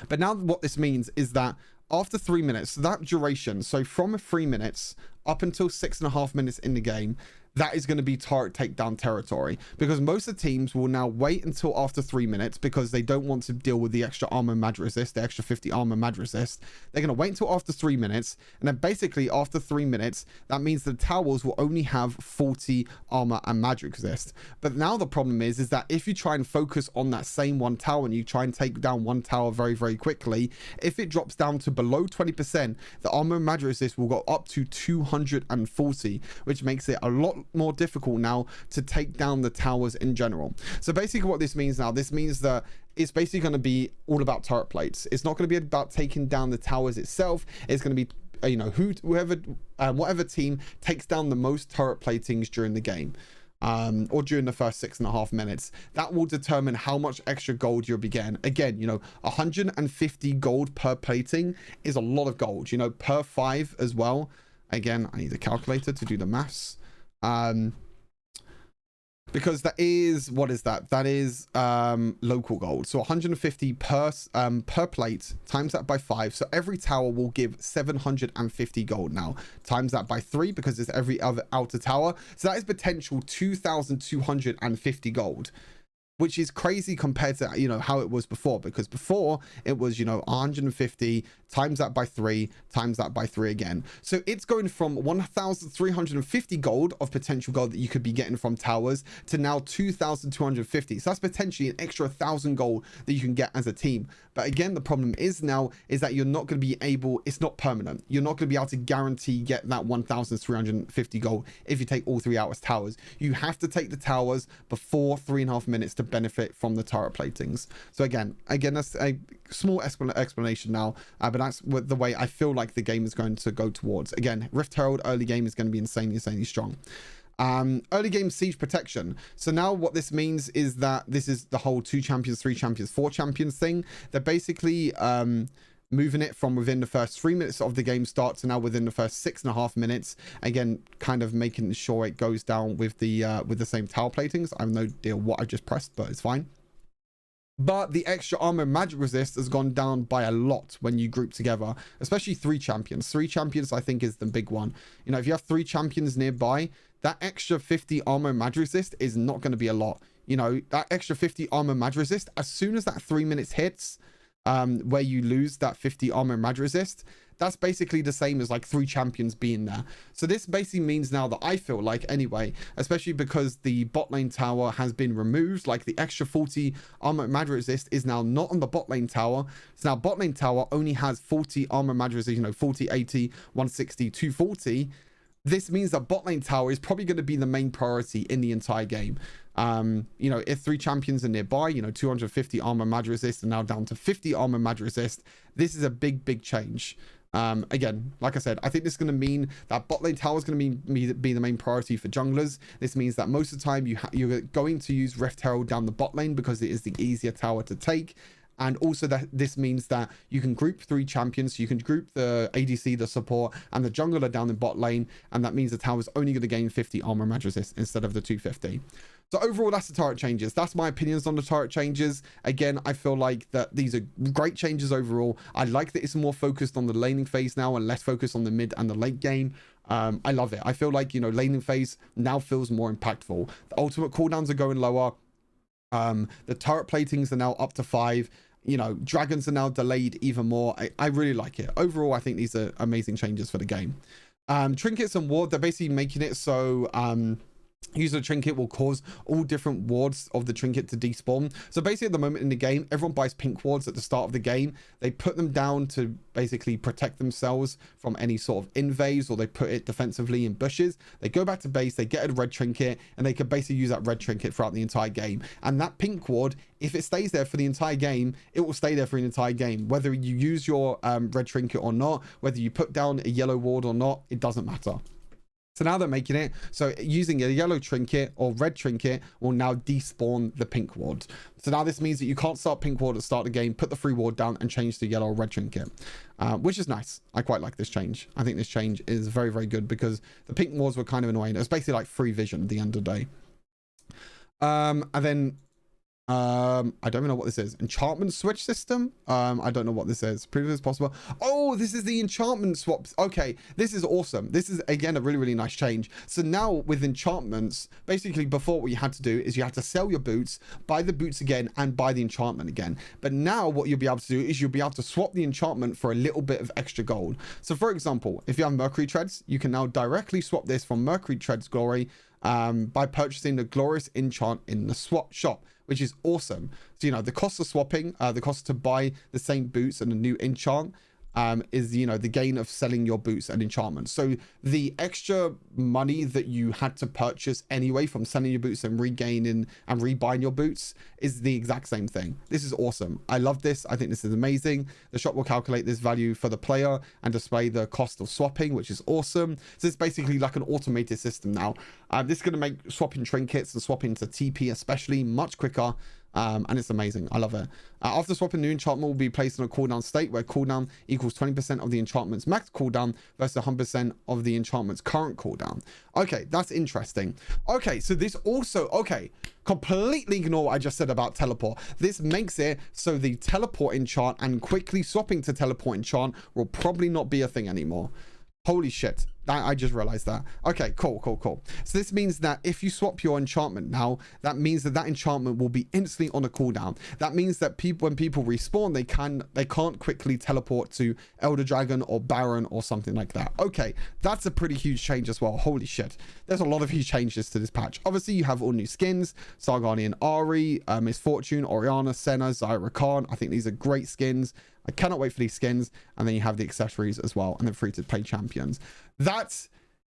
Speaker 2: But now what this means is that after 3 minutes, that duration, so from 3 minutes up until 6.5 minutes in the game, that is going to be turret takedown territory, because most of the teams will now wait until after 3 minutes because they don't want to deal with the extra armor mag resist, the extra 50 armor mag resist. They're going to wait until after 3 minutes, and then basically after 3 minutes, that means the towers will only have 40 armor and magic resist. But now the problem is that if you try and focus on that same one tower and you try and take down one tower very, very quickly, if it drops down to below 20%, the armor and magic resist will go up to 240, which makes it a lot more difficult now to take down the towers in general. So basically what this means now, this means that it's basically going to be all about turret plates. It's not going to be about taking down the towers itself. It's going to be whatever team takes down the most turret platings during the game, or during the first 6.5 minutes. That will determine how much extra gold you'll be getting. Again, 150 gold per plating is a lot of gold, per 5 as well. Again, I need a calculator to do the maths. Because that is, what is that? That is local gold. So 150 per plate, times that by 5. So every tower will give 750 gold now. Times that by 3 because it's every other outer tower. So that is potential 2,250 gold, which is crazy compared to, how it was before, because before it was, 150 times that by 3 times that by 3 again. So it's going from 1,350 gold of potential gold that you could be getting from towers to now 2,250. So that's potentially an extra 1,000 gold that you can get as a team. But again, the problem is that you're not going to be able, it's not permanent. You're not going to be able to guarantee get that 1,350 gold if you take all 3 out as towers. You have to take the towers before 3.5 minutes to benefit from the turret platings. So again, that's a small explanation now, but that's the way I feel like the game is going to go towards. Again, Rift Herald early game is going to be insanely strong. Early game siege protection. So now what this means is that this is the whole 2 champions, 3 champions, 4 champions thing. They're basically moving it from within the first 3 minutes of the game start to now within the first 6.5 minutes. Again, kind of making sure it goes down with the same tower platings. I have no idea what I just pressed, but it's fine. But the extra armor and magic resist has gone down by a lot when you group together, especially 3 champions. 3 champions, I think, is the big one. If you have 3 champions nearby, that extra 50 armor and magic resist is not going to be a lot. That extra 50 armor and magic resist, as soon as that 3 minutes hits, where you lose that 50 armor and mag resist, that's basically the same as like 3 champions being there. So this basically means now that I feel like, anyway, especially because the bot lane tower has been removed, like the extra 40 armor and mag resist is now not on the bot lane tower. So now bot lane tower only has 40 armor and mag resist, 40, 80, 160, 240. This means that bot lane tower is probably going to be the main priority in the entire game. If 3 champions are nearby, 250 armor mag resist and now down to 50 armor mag resist, this is a big change. Again, like I said, I think this is going to mean that bot lane tower is going to be the main priority for junglers. This means that most of the time you're going to use Rift Herald down the bot lane because it is the easier tower to take. And also that this means that you can group 3 champions. So you can group the ADC, the support, and the jungler down in bot lane. And that means the tower is only going to gain 50 armor mag resist instead of the 250. So overall, that's the turret changes. That's my opinions on the turret changes. Again, I feel like that these are great changes overall. I like that it's more focused on the laning phase now and less focused on the mid and the late game. I love it. I feel like, you know, laning phase now feels more impactful. The ultimate cooldowns are going lower. The turret platings are now up to 5. You know, dragons are now delayed even more. I really like it. Overall, I think these are amazing changes for the game. Trinkets and ward, they're basically making it so use of trinket will cause all different wards of the trinket to despawn. So basically at the moment in the game, everyone buys pink wards at the start of the game. They put them down to basically protect themselves from any sort of invades, or they put it defensively in bushes. They go back to base, they get a red trinket, and they can basically use that red trinket throughout the entire game. And that pink ward, if it stays there for the entire game, it will stay there for an entire game. Whether you use your red trinket or not, whether you put down a yellow ward or not, it doesn't matter. So now they're making it so using a yellow trinket or red trinket will now despawn the pink ward. So now this means that you can't start pink ward at the start of the game, put the free ward down and change to yellow or red trinket, which is nice. I quite like this change. I think this change is very, very good because the pink wards were kind of annoying. It was basically like free vision at the end of the day. And then I don't even know what this is. Enchantment switch system. I don't know what this is. Prove it as possible. Oh, this is the enchantment swaps. Okay, this is awesome. This is again a really, really nice change. So now with enchantments, basically before what you had to do is you had to sell your boots, buy the boots again, and buy the enchantment again. But now what you'll be able to do is you'll be able to swap the enchantment for a little bit of extra gold. So for example, if you have Mercury Treads, you can now directly swap this from Mercury Treads Glory by purchasing the glorious enchant in the swap shop, which is awesome. So, you know, the cost of swapping, the cost to buy the same boots and a new enchant is, you know, the gain of selling your boots and enchantments. So the extra money that you had to purchase anyway from selling your boots and regaining and rebuying your boots is the exact same thing. This is awesome. I love this. I think this is amazing. The shop will calculate this value for the player and display the cost of swapping, which is awesome. So it's basically like an automated system now. This is going to make swapping trinkets and swapping to TP especially much quicker. And it's amazing. I love it. After swapping, new enchantment will be placed in a cooldown state where cooldown equals 20% of the enchantment's max cooldown versus 100% of the enchantment's current cooldown. Okay, that's interesting. Okay, so this also, okay, completely ignore what I just said about teleport. This makes it so the teleport enchant and quickly swapping to teleport enchant will probably not be a thing anymore. Holy shit. I just realized that. Okay, cool. So this means that if you swap your enchantment now, that means that enchantment will be instantly on a cooldown. That means that when people respawn, they can't quickly teleport to Elder Dragon or Baron or something like that. Okay, that's a pretty huge change as well. Holy shit. There's a lot of huge changes to this patch. Obviously, you have all new skins. Sargonian Ahri, Miss Fortune, Orianna, Senna, Zyra Khan. I think these are great skins. I cannot wait for these skins. And then you have the accessories as well, and then free to play champions. That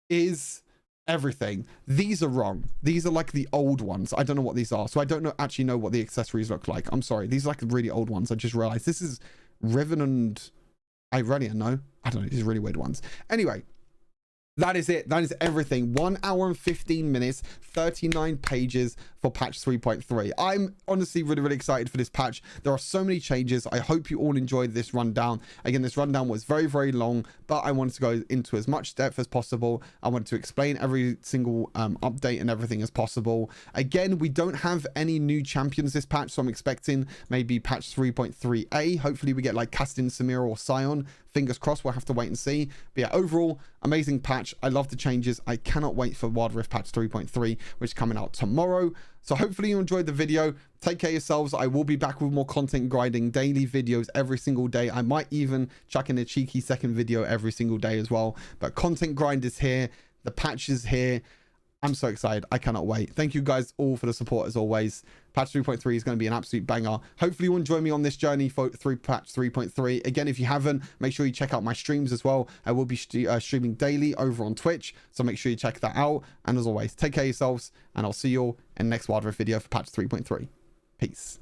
Speaker 2: is everything. These are wrong. These are like the old ones. I don't know what these are. So I don't actually know what the accessories look like. I'm sorry. These are like the really old ones. I just realized this is Riven and Irelian. No, I don't know. These are really weird ones. Anyway, that is it. That is everything. 1 hour and 15 minutes, 39 pages for patch 3.3. I'm honestly really, really excited for this patch. There are so many changes. I hope you all enjoyed this rundown. Again, this rundown was very, very long, but I wanted to go into as much depth as possible. I wanted to explain every single update and everything as possible. Again, we don't have any new champions this patch, so I'm expecting maybe patch 3.3a. Hopefully we get like Castin, Samira, or Sion. Fingers crossed, we'll have to wait and see. But yeah, overall, amazing patch. I love the changes. I cannot wait for Wild Rift patch 3.3, which is coming out tomorrow. So hopefully you enjoyed the video. Take care of yourselves. I will be back with more content grinding, daily videos every single day. I might even chuck in a cheeky second video every single day as well. But content grind is here. The patch is here. I'm so excited. I cannot wait. Thank you guys all for the support as always. Patch 3.3 is going to be an absolute banger. Hopefully you will join me on this journey through patch 3.3. Again, if you haven't, make sure you check out my streams as well. I will be streaming daily over on Twitch, so make sure you check that out. And as always, take care of yourselves, and I'll see you all in the next Wild Rift video for patch 3.3. Peace.